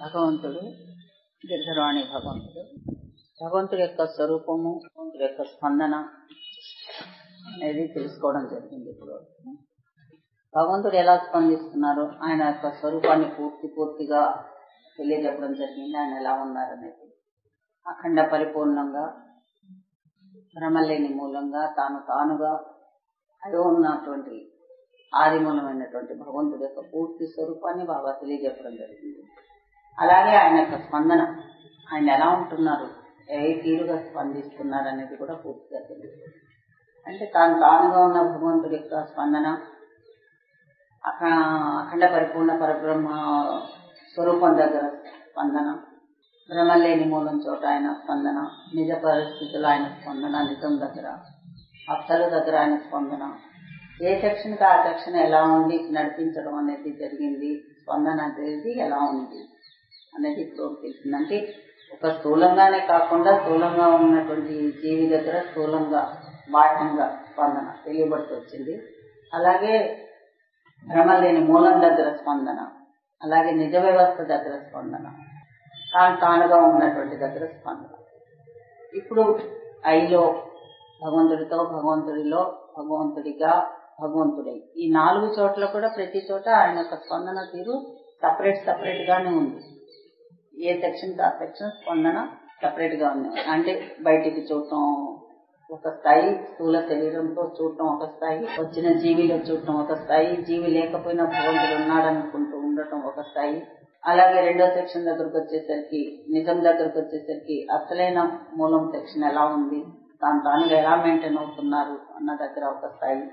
భగవంతుడు గిరిధరవాణి భగవంతుడి యొక్క స్వరూపము, భగవంతుడి యొక్క స్పందన అనేది తెలుసుకోవడం జరిగింది. ఇప్పుడు భగవంతుడు ఎలా స్పందిస్తున్నారు, ఆయన యొక్క స్వరూపాన్ని పూర్తిగా తెలియజెప్పడం జరిగింది. ఆయన ఎలా ఉన్నారనేది అఖండ పరిపూర్ణంగా, భ్రమలేని మూలంగా, తానుగా అయి ఉన్నటువంటి ఆదిమూలమైనటువంటి భగవంతుడి యొక్క పూర్తి స్వరూపాన్ని బాగా తెలియజెప్పడం జరిగింది. అలాగే ఆయన యొక్క స్పందన, ఆయన ఎలా ఉంటున్నారు, ఏ తీరుగా స్పందిస్తున్నారు అనేది కూడా పూర్తిగా తెలియదు. అంటే తానుగా ఉన్న భగవంతుడి యొక్క స్పందన, అఖండ పరిపూర్ణ పరబ్రహ్మ స్వరూపం దగ్గర స్పందన, భ్రమలేని మూలం చోట ఆయన స్పందన, నిజ పరిస్థితుల్లో ఆయన స్పందన, నిజం దగ్గర, అక్షల దగ్గర ఆయన స్పందన, ఏ సెక్షన్కి ఆ సెక్షన్ ఎలా ఉంది నడిపించడం అనేది జరిగింది, స్పందన అనేది ఎలా ఉంది అనేది ఇప్పుడు తెలిసింది. అంటే ఒక స్థూలంగానే కాకుండా స్థూలంగా ఉన్నటువంటి జీవి దగ్గర స్థూలంగా బాహ్యంగా స్పందన తెలియబడుతూ వచ్చింది. అలాగే భ్రమలేని మూలం దగ్గర స్పందన, అలాగే నిజ వ్యవస్థ దగ్గర స్పందన, తానుగా ఉన్నటువంటి దగ్గర స్పందన. ఇప్పుడు ఐలో భగవంతుడితో, భగవంతుడిలో, భగవంతుడిగా, భగవంతుడై, ఈ 4 చోట్ల కూడా ప్రతి చోట ఆయన యొక్క స్పందన తీరు సపరేట్ గానే ఉంది. ఏ సెక్షన్ ఆ సెక్షన్ స్పందన సపరేట్ గా ఉంది. అంటే బయటికి చూడటం ఒక స్థాయి, స్థూల శరీరంతో చూడటం ఒక స్థాయి, వచ్చిన జీవిలో చూడటం ఒక స్థాయి, జీవి లేకపోయినా భగవంతుడు ఉన్నాడనుకుంటూ ఉండటం ఒక స్థాయి. అలాగే రెండో సెక్షన్ దగ్గరకు వచ్చేసరికి, నిజం దగ్గరకు వచ్చేసరికి అసలైన మూలం సెక్షన్ ఎలా ఉంది, తానుగా ఎలా మెయింటైన్ అవుతున్నారు అన్న దగ్గర ఒక స్థాయి.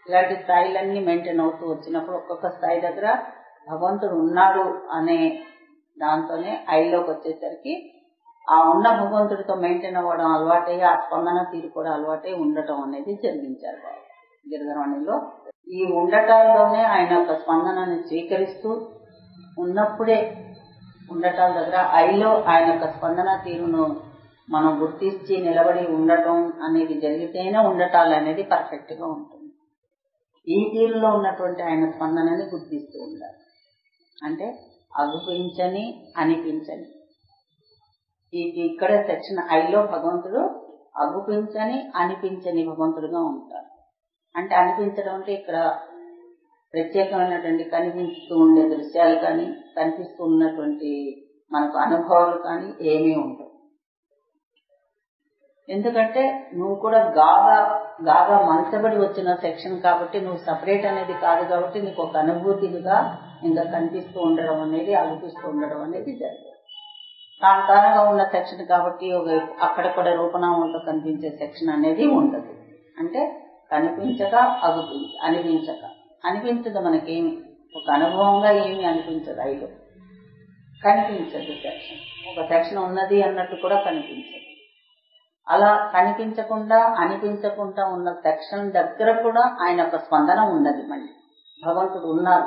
ఇలాంటి స్థాయిలన్నీ మెయింటైన్ అవుతూ వచ్చినప్పుడు ఒక్కొక్క స్థాయి దగ్గర భగవంతుడు ఉన్నాడు అనే దాంతోనే ఐలోకి వచ్చేసరికి ఆ ఉన్న భగవంతుడితో మెయింటైన్ అవ్వడం అలవాటై, ఆ స్పందన తీరు కూడా అలవాటై ఉండటం అనేది జరిగించారు గిరిధరవాణిలో. ఈ ఉండటాల్లోనే ఆయన యొక్క స్పందనని స్వీకరిస్తూ ఉన్నప్పుడే ఉండటాల దగ్గర ఐలో ఆయన యొక్క స్పందన తీరును మనం గుర్తించి నిలబడి ఉండటం అనేది జరిగితేనే ఉండటాలు అనేది పర్ఫెక్ట్ గా ఉంటుంది. ఈ తీరులో ఉన్నటువంటి ఆయన స్పందనని గుర్తిస్తూ ఉండాలి. అంటే అగుపించని, అనిపించని. ఇక్కడ సెక్షన్ ఐలో భగవంతుడు అగుపించని, అనిపించని భగవంతుడుగా ఉంటారు. అంటే అనిపించడం అంటే ఇక్కడ ప్రత్యేకమైనటువంటి కనిపిస్తూ ఉండే దృశ్యాలు కానీ, కనిపిస్తూ ఉన్నటువంటి మనకు అనుభవాలు కానీ ఏమీ ఉండవు. ఎందుకంటే నువ్వు కూడా గాగా మనసబడి వచ్చిన సెక్షన్ కాబట్టి, నువ్వు సపరేట్ అనేది కాదు కాబట్టి, నీకు ఒక అనుభూతిగా ఇంకా కనిపిస్తూ ఉండడం అనేది, అనిపిస్తూ ఉండడం అనేది జరగదు. తానుగా ఉన్న సెక్షన్ కాబట్టి అక్కడ కూడా రూపనామంతో కనిపించే సెక్షన్ అనేది ఉండదు. అంటే కనిపించక అనిపించదు మనకేమి, ఒక అనుభవంగా ఏమి అనిపించదు. ఐలో కనిపించదు సెక్షన్, ఒక సెక్షన్ ఉన్నది అన్నట్టు కూడా కనిపించదు. అలా కనిపించకుండా, అనిపించకుండా ఉన్న సెక్షన్ దగ్గర కూడా ఆయన యొక్క స్పందన ఉన్నది. మళ్ళీ భగవంతుడు ఉన్నారు,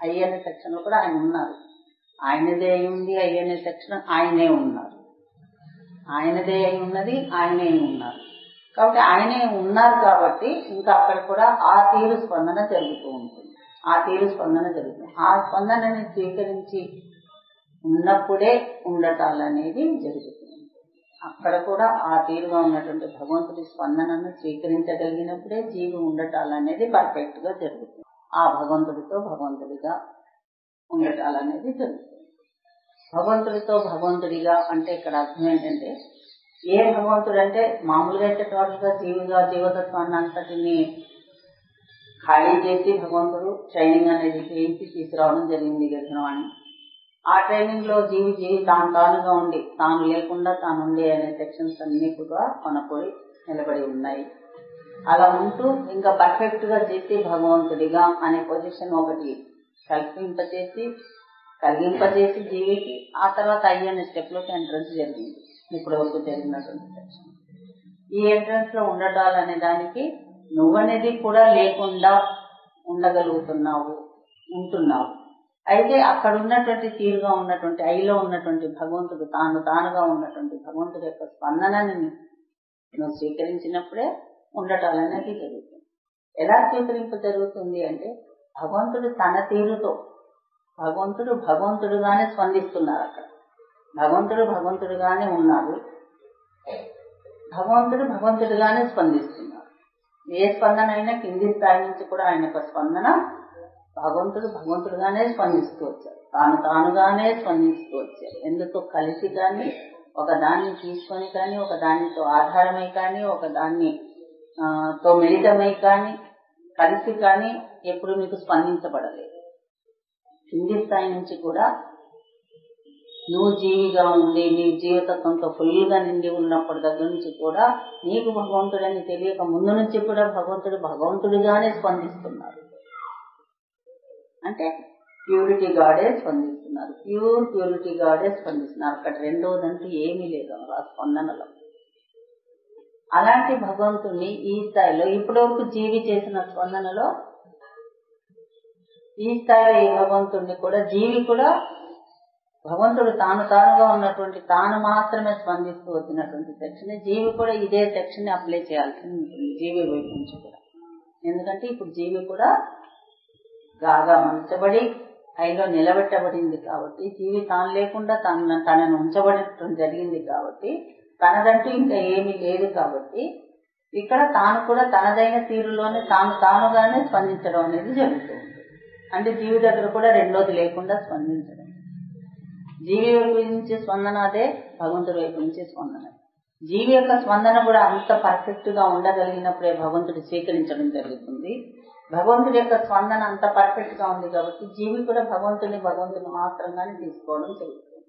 అయ్యనే సెక్షన్ లో కూడా ఆయన ఉన్నారు. ఆయనదే అయి ఉంది అయ్యనే సెక్షన్, ఆయనే ఉన్నారు. ఆయనదే అయి ఉన్నది, ఆయనే ఉన్నారు. కాబట్టి ఆయనే ఉన్నారు కాబట్టి ఇంకా అక్కడ కూడా ఆ తీరు స్పందన జరుగుతూ ఉంటుంది. ఆ స్పందనని స్వీకరించి ఉన్నప్పుడే ఉండటాలనేది జరుగుతుంది. అక్కడ కూడా ఆ తీరుగా ఉన్నటువంటి భగవంతుడి స్పందనను స్వీకరించగలిగినప్పుడే జీవి ఉండటాలనేది పర్ఫెక్ట్ గా జరుగుతుంది. ఆ భగవంతుడితో భగవంతుడిగా ఉండటాలనేది జరుగుతుంది. భగవంతుడితో భగవంతుడిగా అంటే ఇక్కడ అర్థం ఏంటంటే, ఏ భగవంతుడు అంటే మామూలుగా అయితే టోటల్గా జీవతత్వాన్ని అంతటిని ఖాళీ చేసి భగవంతుడు ట్రైనింగ్ అనేది చేయించి తీసుకురావడం జరిగింది గిరిధరవాణి. ఆ ట్రైనింగ్ లో జీవి తానుగా ఉండి, తాను లేకుండా తాను ఉండే అనే సెక్షన్స్ అన్ని కూడా కొనపడి నిలబడి ఉన్నాయి. అలా ఉంటూ ఇంకా పర్ఫెక్ట్ గా చేసి భగవంతుడిగా అనే పొజిషన్ ఒకటి కలిగింపజేసి జీవికి, ఆ తర్వాత అయ్యనే స్టెప్ లోకి ఎంట్రన్స్ జరిగింది. ఇప్పటి వరకు జరిగినటువంటి సెక్షన్. ఈ ఎంట్రన్స్ లో ఉండటాలనే దానికి నువ్వనేది కూడా లేకుండా ఉంటున్నావు. అయితే అక్కడ ఉన్నటువంటి తీరుగా ఉన్నటువంటి ఐలో ఉన్నటువంటి భగవంతుడు, తానుగా ఉన్నటువంటి భగవంతుడి యొక్క స్పందనని నువ్వు స్వీకరించినప్పుడే ఉండటాలనేది జరుగుతుంది. ఎలా స్వీకరింప జరుగుతుంది అంటే, భగవంతుడు తన తీరుతో భగవంతుడు భగవంతుడుగానే స్పందిస్తున్నారు. అక్కడ భగవంతుడు భగవంతుడుగానే ఉన్నారు, భగవంతుడు భగవంతుడుగానే స్పందిస్తున్నారు. ఏ స్పందన అయినా కింది స్థాయి నుంచి కూడా ఆయన యొక్క స్పందన భగవంతుడు భగవంతుడుగానే స్పందిస్తూ వచ్చారు, తానుగానే స్పందిస్తూ వచ్చారు. ఎందుతో కలిసి కానీ, ఒక దాన్ని తీసుకొని కానీ, ఒక దానితో ఆధారమై కానీ, ఒక దాన్ని తో మిళితమై కానీ, కలిసి కానీ ఎప్పుడు మీకు స్పందించబడలేదు. కింది స్థాయి నుంచి కూడా నువ్వు జీవిగా ఉండి నీ జీవితత్వంతో ఫుల్గా నిండి ఉన్నప్పటి దగ్గర నుంచి కూడా నీకు భగవంతుడని తెలియక ముందు నుంచి కూడా భగవంతుడు భగవంతుడిగానే స్పందిస్తున్నారు. అంటే ప్యూరిటీ గాడే స్పందిస్తున్నారు, ప్యూరిటీ గాడే స్పందిస్తున్నారు. అక్కడ రెండోదంటూ ఏమీ లేదు ఆ స్పందనలో. అలాంటి భగవంతుడిని ఈ స్థాయిలో ఇప్పటివరకు జీవి చేసిన స్పందనలో ఈ స్థాయిలో ఈ భగవంతుడిని కూడా జీవి కూడా భగవంతుడు తానుగా ఉన్నటువంటి తాను మాత్రమే స్పందిస్తూ వచ్చినటువంటి సెక్షన్ జీవి కూడా ఇదే సెక్షన్ ని అప్లై చేయాల్సి ఉంటుంది జీవి వైపు నుంచి కూడా. ఎందుకంటే ఇప్పుడు జీవి కూడా గాగా మంచబడి అయిలో నిలబెట్టబడింది కాబట్టి, జీవి తాను లేకుండా తనను ఉంచబడటం జరిగింది కాబట్టి, తనదంటూ ఇంకా ఏమీ లేదు కాబట్టి ఇక్కడ తాను కూడా తనదైన తీరులోనే తానుగానే స్పందించడం అనేది జరుగుతుంది. అంటే జీవి దగ్గర కూడా రెండోది లేకుండా స్పందించడం. జీవి వైపు నుంచి స్పందన అదే, భగవంతుడి వైపు నుంచి స్పందన. జీవి యొక్క స్పందన కూడా అంత పర్ఫెక్ట్ గా ఉండగలిగినప్పుడే భగవంతుడు స్వీకరించడం జరుగుతుంది. భగవంతుడి యొక్క స్పందన అంత పర్ఫెక్ట్ గా ఉంది కాబట్టి జీవి కూడా భగవంతుని మాత్రంగానే తీసుకోవడం జరుగుతుంది.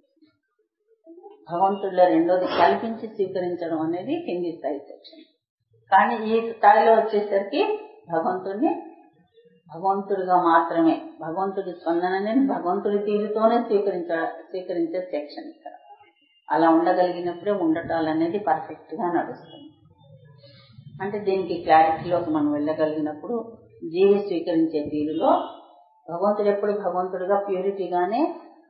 భగవంతుడిలో రెండోది కల్పించి స్వీకరించడం అనేది కింది స్థాయి సెక్షన్. కానీ ఈ స్థాయిలో వచ్చేసరికి భగవంతుడిగా మాత్రమే, భగవంతుడి స్పందనని భగవంతుడి తీరుతోనే స్వీకరించే సెక్షన్ ఇక్కడ. అలా ఉండగలిగినప్పుడే ఉండటాలనేది పర్ఫెక్ట్ గా నడుస్తుంది. అంటే దీనికి క్లారిటీలోకి మనం వెళ్ళగలిగినప్పుడు జీవి స్వీకరించే తీరులో భగవంతుడు ఎప్పుడు భగవంతుడిగా ప్యూరిటీగానే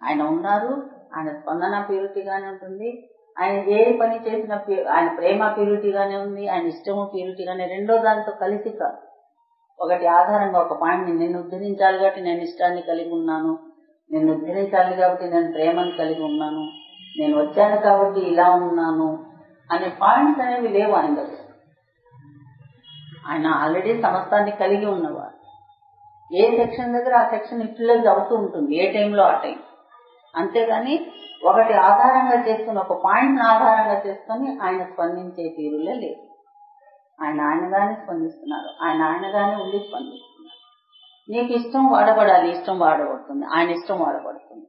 ఆయన ఉన్నారు, ఆయన స్పందన ప్యూరిటీగానే ఉంటుంది, ఆయన ఏ పని చేసిన ఆయన ప్రేమ ప్యూరిటీగానే ఉంది, ఆయన ఇష్టము ప్యూరిటీగానే. రెండో దానితో కలిసి కాదు, ఒకటి ఆధారంగా ఒక పాయింట్ నిన్ను ఉద్ధరించాలి కాబట్టి నేను ఇష్టాన్ని కలిగి ఉన్నాను, నిన్ను ఉద్ధరించాలి కాబట్టి నేను ప్రేమను కలిగి ఉన్నాను, నేను వచ్చాను కాబట్టి ఇలా ఉన్నాను అనే పాయింట్స్ అనేవి లేవు ఆయన దగ్గర. ఆయన ఆల్రెడీ సమస్తాన్ని కలిగి ఉన్నవారు. ఏ సెక్షన్ దగ్గర ఆ సెక్షన్ యూటిలైజ్ అవుతూ ఉంటుంది, ఏ టైంలో ఆ టైం. అంతేగాని ఒకటి ఆధారంగా చేసుకుని, ఒక పాయింట్ని ఆధారంగా చేసుకుని ఆయన స్పందించే తీరులే లేదు. ఆయనగానే స్పందిస్తున్నారు, ఆయనగానే ఉండి స్పందిస్తున్నారు. నీకు ఇష్టం వాడబడాలి, ఇష్టం వాడబడుతుంది, ఆయన ఇష్టం వాడబడుతుంది.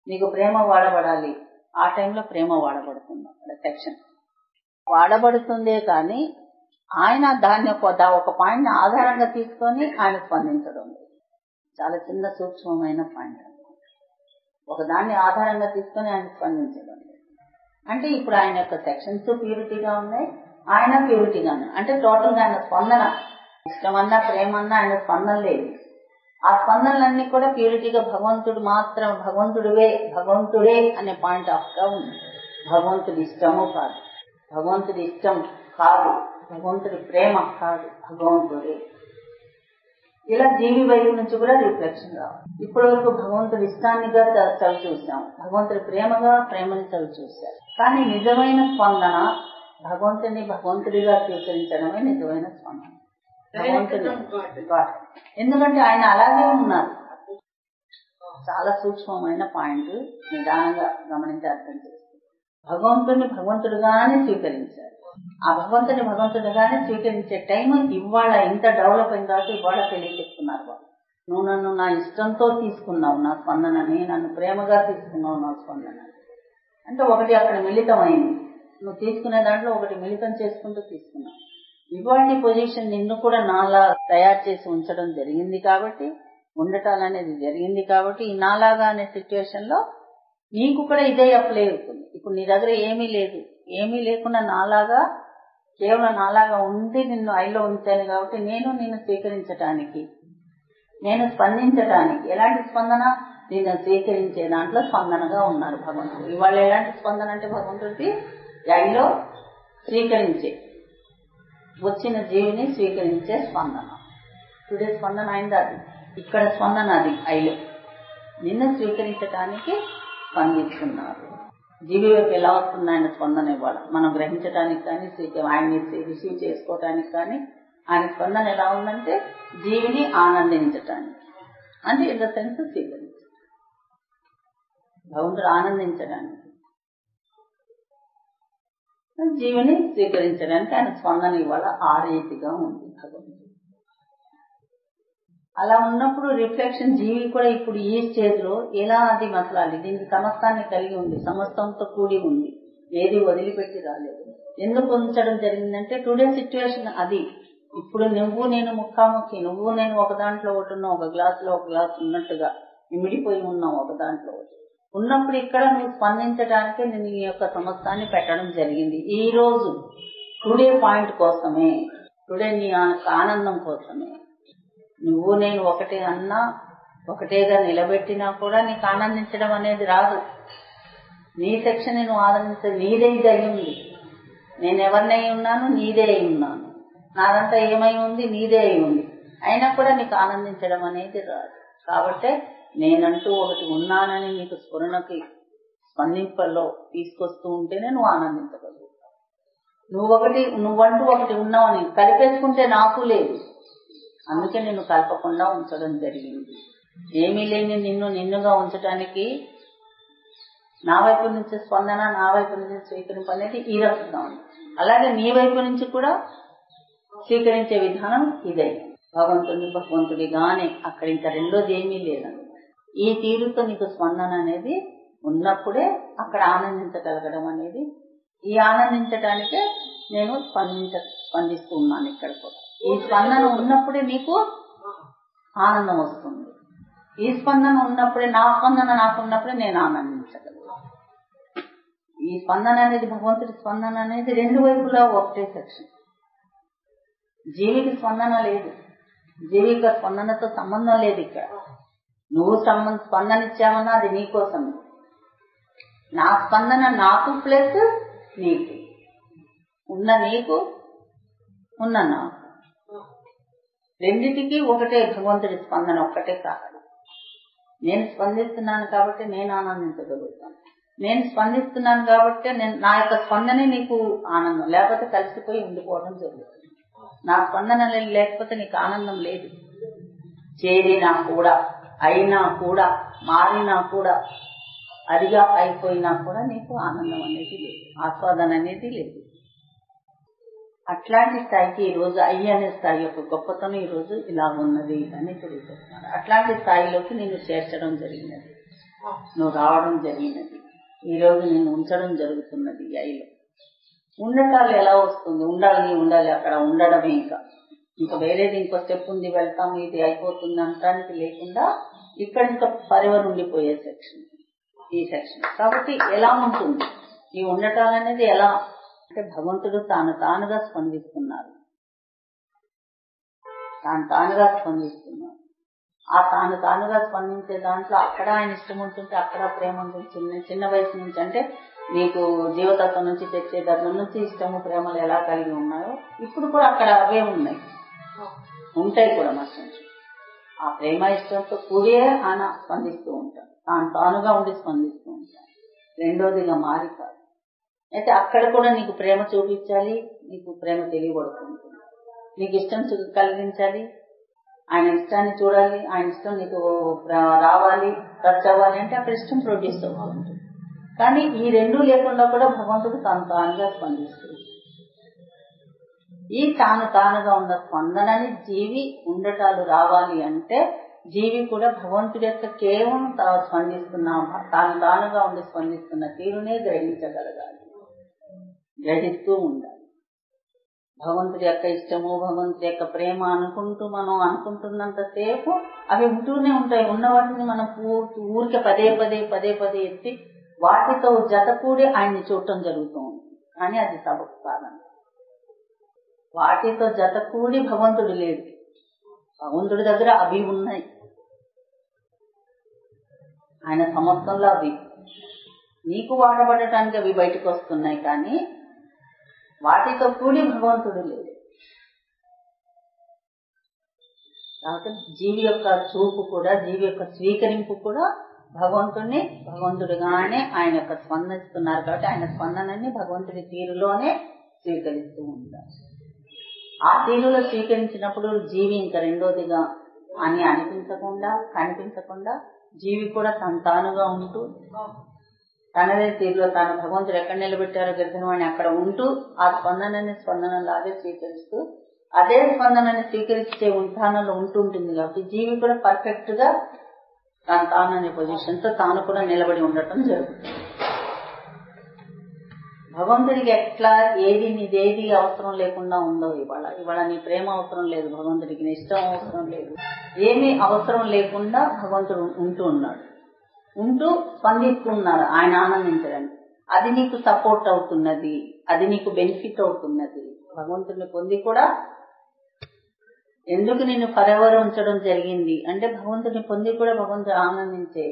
నీకు ప్రేమ వాడబడాలి, ఆ టైంలో ప్రేమ వాడబడుతుంది. అక్కడ సెక్షన్ వాడబడుతుందే కానీ ఆయన దాన్ని ఒక పాయింట్ ని ఆధారంగా తీసుకొని ఆయన స్పందించడం చాలా చిన్న సూక్ష్మమైన పాయింట్. ఒక దాన్ని ఆధారంగా తీసుకొని ఆయన స్పందించడం అంటే ఇప్పుడు ఆయన యొక్క సెక్షన్స్ ప్యూరిటీగా ఉన్నాయి, ఆయన ప్యూరిటీగానే. అంటే టోటల్ గా ఆయన స్పందన, ఇష్టమన్నా ప్రేమన్నా ఆయన స్పందన లేదు. ఆ స్పందనలన్నీ కూడా ప్యూరిటీగా భగవంతుడు మాత్రం, భగవంతుడే అనే పాయింట్ ఆఫ్ గా ఉంది. భగవంతుడి ఇష్టము కాదు, భగవంతుడి ఇష్టం కాదు, భగవంతుడి ప్రేమ కాదు, భగవంతుడే. ఇలా జీవి వైపు నుంచి కూడా రిఫ్లెక్షన్ రావాలి. ఇప్పటి వరకు భగవంతుడి ఇష్టాన్నిగా చవి చూసాం, భగవంతుడి ప్రేమని చవి చూశారు. కానీ నిజమైన స్పందన భగవంతుడిగా స్వీకరించడమే నిజమైన స్పందన. ఎందుకంటే ఆయన అలాగే ఉన్నారు. చాలా సూక్ష్మమైన పాయింట్, నిదానంగా గమనించి అర్థం చేస్తారు. భగవంతుడిగానే స్వీకరించారు. ఆ భగవంతుడిగానే స్వీకరించే టైం ఇవాళ ఇంత డెవలప్ అయిన తర్వాత ఇవాళ తెలియజేస్తున్నారు వాళ్ళు. నువ్వు నన్ను నా ఇష్టంతో తీసుకున్నావు నా స్పందనని, నన్ను ప్రేమగా తీసుకున్నావు నా స్పందనని. అంటే ఒకటి అక్కడ మిళితమైంది, నువ్వు తీసుకునే దాంట్లో ఒకటి మిళితం చేసుకుంటూ తీసుకున్నావు. ఇవాళ పొజిషన్ నిన్ను కూడా నాలా తయారు చేసి ఉంచడం జరిగింది కాబట్టి, ఉండటాలనేది జరిగింది కాబట్టి, ఈ నాలాగా అనే సిచ్యువేషన్ లో నీకు కూడా ఇదే అప్లై అవుతుంది. ఇప్పుడు నీ దగ్గర ఏమీ లేదు, ఏమీ లేకుండా నాలాగా, కేవలం నాలాగా ఉండి నిన్ను ఐలో ఉంచాను కాబట్టి నిన్ను స్వీకరించటానికి, నేను స్పందించటానికి. ఎలాంటి స్పందన? నిన్ను స్వీకరించే దాంట్లో స్పందనగా ఉన్నారు భగవంతుడు. ఇవాళ ఎలాంటి స్పందన అంటే భగవంతుడికి ఐలో స్వీకరించే, వచ్చిన జీవిని స్వీకరించే స్పందన. టుడే స్పందన అయింది అది, ఇక్కడ స్పందన అది ఐలో. నిన్ను స్వీకరించడానికి స్పందిస్తున్నారు. జీవి వైపు ఎలా వస్తుంది ఆయన స్పందన ఇవ్వాలి, మనం గ్రహించడానికి కానీ ఆయన్ని రిసీవ్ చేసుకోవటానికి కానీ ఆయన స్పందన ఎలా ఉందంటే జీవిని ఆనందించటానికి, అంటే ఇన్ ద సెన్స్ స్వీకరించ, భగవంతుడు ఆనందించడానికి, జీవిని స్వీకరించడానికి ఆయన స్పందన ఇవ్వాలి. ఆ రీతిగా ఉంది భగవంతుడు. అలా ఉన్నప్పుడు రిఫ్లెక్షన్ జీవి కూడా ఇప్పుడు ఈ స్టేజ్ లో ఎలా అది మసలాలి, దీనికి సమస్తాన్ని కలిగి ఉంది, సమస్తంతో కూడి ఉంది, ఏది వదిలిపెట్టి రాలేదు. ఎందుకు ఉంచడం జరిగిందంటే టుడే సిచ్యువేషన్ అది. ఇప్పుడు నువ్వు నేను ముఖాముఖి, నువ్వు నేను ఒక దాంట్లో ఒకటి ఉన్నావు, ఒక గ్లాసులో ఒక గ్లాసు ఉన్నట్టుగా ఇమిడిపోయి ఉన్నావు ఒక దాంట్లో ఉన్నప్పుడు ఇక్కడ నువ్వు స్పందించడానికి నేను ఈ యొక్క సమస్తాన్ని పెట్టడం జరిగింది. ఈ రోజు టుడే పాయింట్ కోసమే, టుడే నీ ఆనందం కోసమే. నువ్వు నేను ఒకటే అన్నా, ఒకటేగా నిలబెట్టినా కూడా నీకు ఆనందించడం అనేది రాదు. నీ సెక్షన్ నువ్వు ఆనందించ, నీదే ఇది అయి ఉంది. నేను ఎవరినై ఉన్నాను, నీదే అయి ఉన్నాను. నాదంతా ఏమై ఉంది, నీదే అయి ఉంది. అయినా కూడా నీకు ఆనందించడం అనేది రాదు. కాబట్టే నేనంటూ ఒకటి ఉన్నానని నీకు స్ఫురణకి స్పందింపల్లో తీసుకొస్తూ ఉంటేనే నువ్వు ఆనందించగలుగుతావు. నువ్వంటూ ఒకటి ఉన్నావని కలిపేసుకుంటే నాకు లేదు, అందుకే నిన్ను కలపకుండా ఉంచడం జరిగింది. ఏమీ లేని నిన్ను నిన్నుగా ఉంచడానికి నా వైపు నుంచి స్పందన, నా వైపు నుంచి స్వీకరింపు అనేది ఈ రకంగా ఉంది. అలాగే నీ వైపు నుంచి కూడా స్వీకరించే విధానం ఇదే. భగవంతుడిగానే అక్కడ ఇంకా రెండోది ఏమీ లేదన్నమాట. ఈ తీరుతో నీకు స్పందన అనేది ఉన్నప్పుడే అక్కడ ఆనందించగలగడం అనేది, ఈ ఆనందించడానికే నేను స్పందిస్తూ ఉన్నాను ఇక్కడ కూడా. ఈ స్పందన ఉన్నప్పుడే నీకు ఆనందం వస్తుంది. ఈ స్పందన ఉన్నప్పుడే, నా స్పందన నాకున్నప్పుడే నేను ఆనందించగలను. ఈ స్పందన అనేది, భగవంతుడి స్పందన అనేది రెండు వైపులా ఒకటే సెక్షన్. జీవికి స్పందన లేదు, జీవిక స్పందనతో సంబంధం లేదు. ఇక్కడ నువ్వు స్పందన ఇచ్చావన్నా అది నీకోసం. నా స్పందన నాకు ప్లస్ నీకు, ఉన్న నీకు ఉన్న నాకు, రెండిటికి ఒకటే భగవంతుడి స్పందన, ఒక్కటే కాదు. నేను స్పందిస్తున్నాను కాబట్టి నేను ఆనందించగలుగుతాను. నేను స్పందిస్తున్నాను కాబట్టి నా యొక్క స్పందనే నీకు ఆనందం, లేకపోతే కలిసిపోయి ఉండిపోవడం జరుగుతుంది. నా స్పందన లేకపోతే నీకు ఆనందం లేదు. చేరినా కూడా, అయినా కూడా, మారినా కూడా, అదిగా అయిపోయినా కూడా నీకు ఆనందం అనేది లేదు, ఆస్వాదన అనేది లేదు. అట్లాంటి స్థాయికి ఈరోజు అనే స్థాయి యొక్క గొప్పతనం ఈరోజు ఇలా ఉన్నది అని తెలియజేస్తున్నారు. అట్లాంటి స్థాయిలోకి నేను చేర్చడం జరిగినది, నువ్వు రావడం జరిగినది, ఈరోజు నేను ఉంచడం జరుగుతున్నది. ఐలో ఉండటాలు ఎలా వస్తుంది, ఉండాలి అక్కడ ఉండడమే. ఇంకా వేరేది ఇంకో స్టెప్ ఉంది, వెళ్తాం, ఇది అయిపోతుంది అంటానికి లేకుండా ఇక్కడ ఇంకా పరివర్ ఉండిపోయే సెక్షన్ ఈ సెక్షన్. కాబట్టి ఎలా ఉంటుంది ఈ ఉండటాలు అనేది? ఎలా అంటే భగవంతుడు తానుగా స్పందిస్తున్నారు, తానుగా స్పందిస్తున్నారు. ఆ తానుగా స్పందించే దాంట్లో అక్కడ ఆయన ఇష్టం ఉంటుంది, అక్కడ ప్రేమ ఉంటుంది. చిన్న వయసు నుంచి అంటే నీకు జీవతత్వం నుంచి తెచ్చే దగ్గర నుంచి ఇష్టము ప్రేమలు ఎలా కలిగి ఉన్నాయో ఇప్పుడు కూడా అక్కడ అవే ఉంటాయి కూడా. మస్తు ఆ ప్రేమ ఇష్టంతో కూడే ఆయన స్పందిస్తూ ఉంటాడు, తానుగా ఉండి స్పందిస్తూ ఉంటాడు. రెండోదిగా మారి కాదు. అయితే అక్కడ కూడా నీకు ప్రేమ చూపించాలి, నీకు ప్రేమ తెలియబడుతుంటుంది. నీకు ఇష్టం కలిగించాలి, ఆయన ఇష్టాన్ని చూడాలి, ఆయన ఇష్టం నీకు రావాలి, టచ్ అవ్వాలి అంటే అక్కడ ఇష్టం ప్రొడ్యూస్ అవుతుంది. కానీ ఈ రెండూ లేకుండా కూడా భగవంతుడు తానుగా స్పందిస్తుంది. ఈ తానుగా ఉన్న స్పందనని జీవి ఉండటాలు రావాలి అంటే జీవి కూడా భగవంతుడి యొక్క కేవలం తానుగా ఉండి స్పందిస్తున్న తీరునే గ్రహించగలగాలి, గ్రహిస్తూ ఉండాలి. భగవంతుడి యొక్క ఇష్టము, భగవంతుడి యొక్క ప్రేమ మనం అనుకుంటున్నంతసేపు అవి ఉంటూనే ఉంటాయి. ఉన్న వాటిని మనం ఊరికే పదే ఎత్తి వాటితో జతకూడి ఆయన్ని చూడటం జరుగుతూ ఉంటుంది. కానీ అది సబబు కాదండి. వాటితో జతకూడి భగవంతుడు లేడు. భగవంతుడి దగ్గర అవి ఉన్నాయి, ఆయన సమస్తంలో అవి నీకు వాడబడటానికి అవి బయటకు వస్తున్నాయి. కానీ వాటితో కూడి భగవంతుడు లేడు. కాబట్టి జీవి యొక్క చూపు కూడా, జీవి యొక్క స్వీకరింపు కూడా భగవంతుడిని భగవంతుడిగానే ఆయన యొక్క స్పందిస్తున్నారు కాబట్టి ఆయన స్పందనని భగవంతుడి తీరులోనే స్వీకరిస్తూ ఉంటారు. ఆ తీరులో స్వీకరించినప్పుడు జీవి ఇంకా రెండోదిగా అని కనిపించకుండా జీవి కూడా తానుగా ఉంటూ తనదే తీరులో తాను భగవంతుడు ఎక్కడ నిలబెట్టారో గిరిధనవాణి అక్కడ ఉంటూ ఆ స్పందనలాగే స్వీకరిస్తూ అదే స్పందనని స్వీకరించే విధానంలో ఉంటుంటుంది కాబట్టి జీవి కూడా పర్ఫెక్ట్ గా తాననే పొజిషన్ తో తాను కూడా నిలబడి ఉండటం జరుగుతుంది. భగవంతుడికి ఎట్లా నీదేది అవసరం లేకుండా ఉండవు. ఇవాళ నీ ప్రేమ అవసరం లేదు, భగవంతుడికి నీ ఇష్టం అవసరం లేదు, ఏమీ అవసరం లేకుండా భగవంతుడు ఉంటూ ఉన్నాడు, ఉంటూ స్పందిస్తూ ఉన్నారు ఆయన ఆనందించడానికి. అది నీకు సపోర్ట్ అవుతున్నది, అది నీకు బెనిఫిట్ అవుతున్నది. భగవంతుడిని పొంది కూడా ఎందుకు నిన్ను ఫరెవర్ ఉంచడం జరిగింది అంటే భగవంతుడిని పొంది కూడా భగవంతుడు ఆనందించే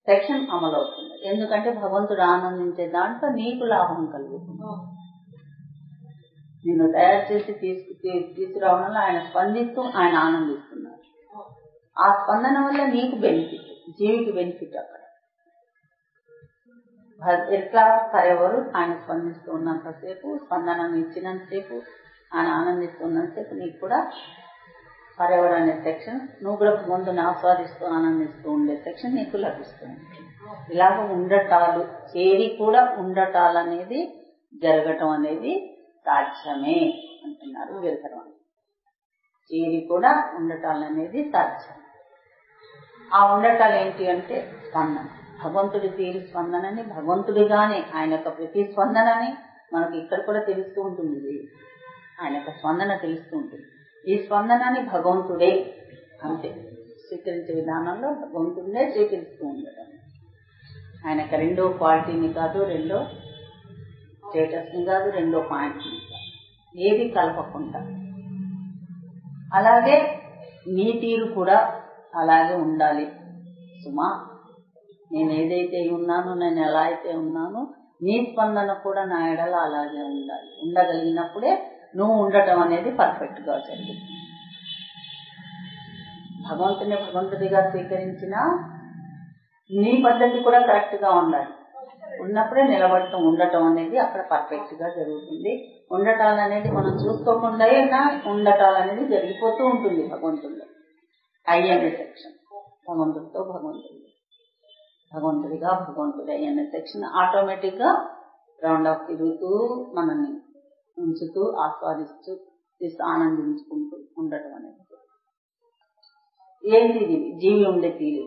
సెక్షన్ అమలు అవుతుంది. ఎందుకంటే భగవంతుడు ఆనందించే దాంట్లో నీకు లాభం కలుగుతుంది. నిన్ను తయారు చేసి తీసుకురావడంలో ఆయన స్పందిస్తూ ఆయన ఆనందిస్తున్నారు. ఆ స్పందన వల్ల నీకు బెనిఫిట్, జీవికి బెనిఫిట్. అక్కడ ఎట్లా ఫరెవరు ఆయన స్పందిస్తూ ఉన్నంతసేపు, స్పందనను ఇచ్చినంతసేపు, ఆయన ఆనందిస్తున్నంతసేపు నీకు కూడా ఫరెవర్ అనే సెక్షన్, నువ్వు కూడా భగవంతుని ఆస్వాదిస్తూ ఆనందిస్తూ ఉండే సెక్షన్ నీకు లభిస్తుంది. ఇలాగ ఉండటాలు చేరి కూడా ఉండటాలనేది జరగటం అనేది సాధ్యమే అంటున్నారు గిరిధరవాణి. చేరి కూడా ఉండటాలనేది సాధ్యం. ఆ ఉండటాలు ఏంటి అంటే స్పందన, భగవంతుడి తీరు స్పందనని భగవంతుడిగానే ఆయన యొక్క ప్రతి స్పందనని మనకి ఇక్కడ కూడా తెలుస్తూ ఉంటుంది. ఆయన యొక్క స్పందన తెలుస్తూ ఉంటుంది. ఈ స్పందనని భగవంతుడే అంతే స్వీకరించే విధానంలో భగవంతుడే స్వీకరిస్తూ ఉండటం. ఆయన యొక్క రెండో క్వాలిటీని కాదు, రెండో స్టేటస్ని కాదు, రెండో పాయింట్ని కాదు, ఏది కలపకుండా. అలాగే నీ తీరు కూడా అలాగే ఉండాలి సుమా. నేను ఏదైతే ఉన్నానో, నేను ఎలా అయితే ఉన్నానో, నీ స్పందన కూడా నా ఎడల అలాగే ఉండాలి. ఉండగలిగినప్పుడే నువ్వు ఉండటం అనేది పర్ఫెక్ట్ గా జరుగుతుంది. భగవంతుని భగవంతుడిగా స్వీకరించినా నీ పద్ధతి కూడా కరెక్ట్ గా ఉండాలి. ఉన్నప్పుడే నిలబడటం, ఉండటం అనేది అక్కడ పర్ఫెక్ట్ గా జరుగుతుంది. ఉండటాలనేది మనం చూసుకోకుండా ఉండటాలనేది జరిగిపోతూ ఉంటుంది భగవంతుడిలో. అయ్యనే సెక్షన్ భగవంతుడితో భగవంతుడిగా భగవంతుడి అయ్యనే సెక్షన్ ఆటోమేటిక్ గా రౌండ్ ఆఫ్ తిరుగుతూ మనల్ని ఉంచుతూ ఆస్వాదిస్తూ ఆనందించుకుంటూ ఉండటం అనేది. ఏంటి జీవి ఉండే తీరు,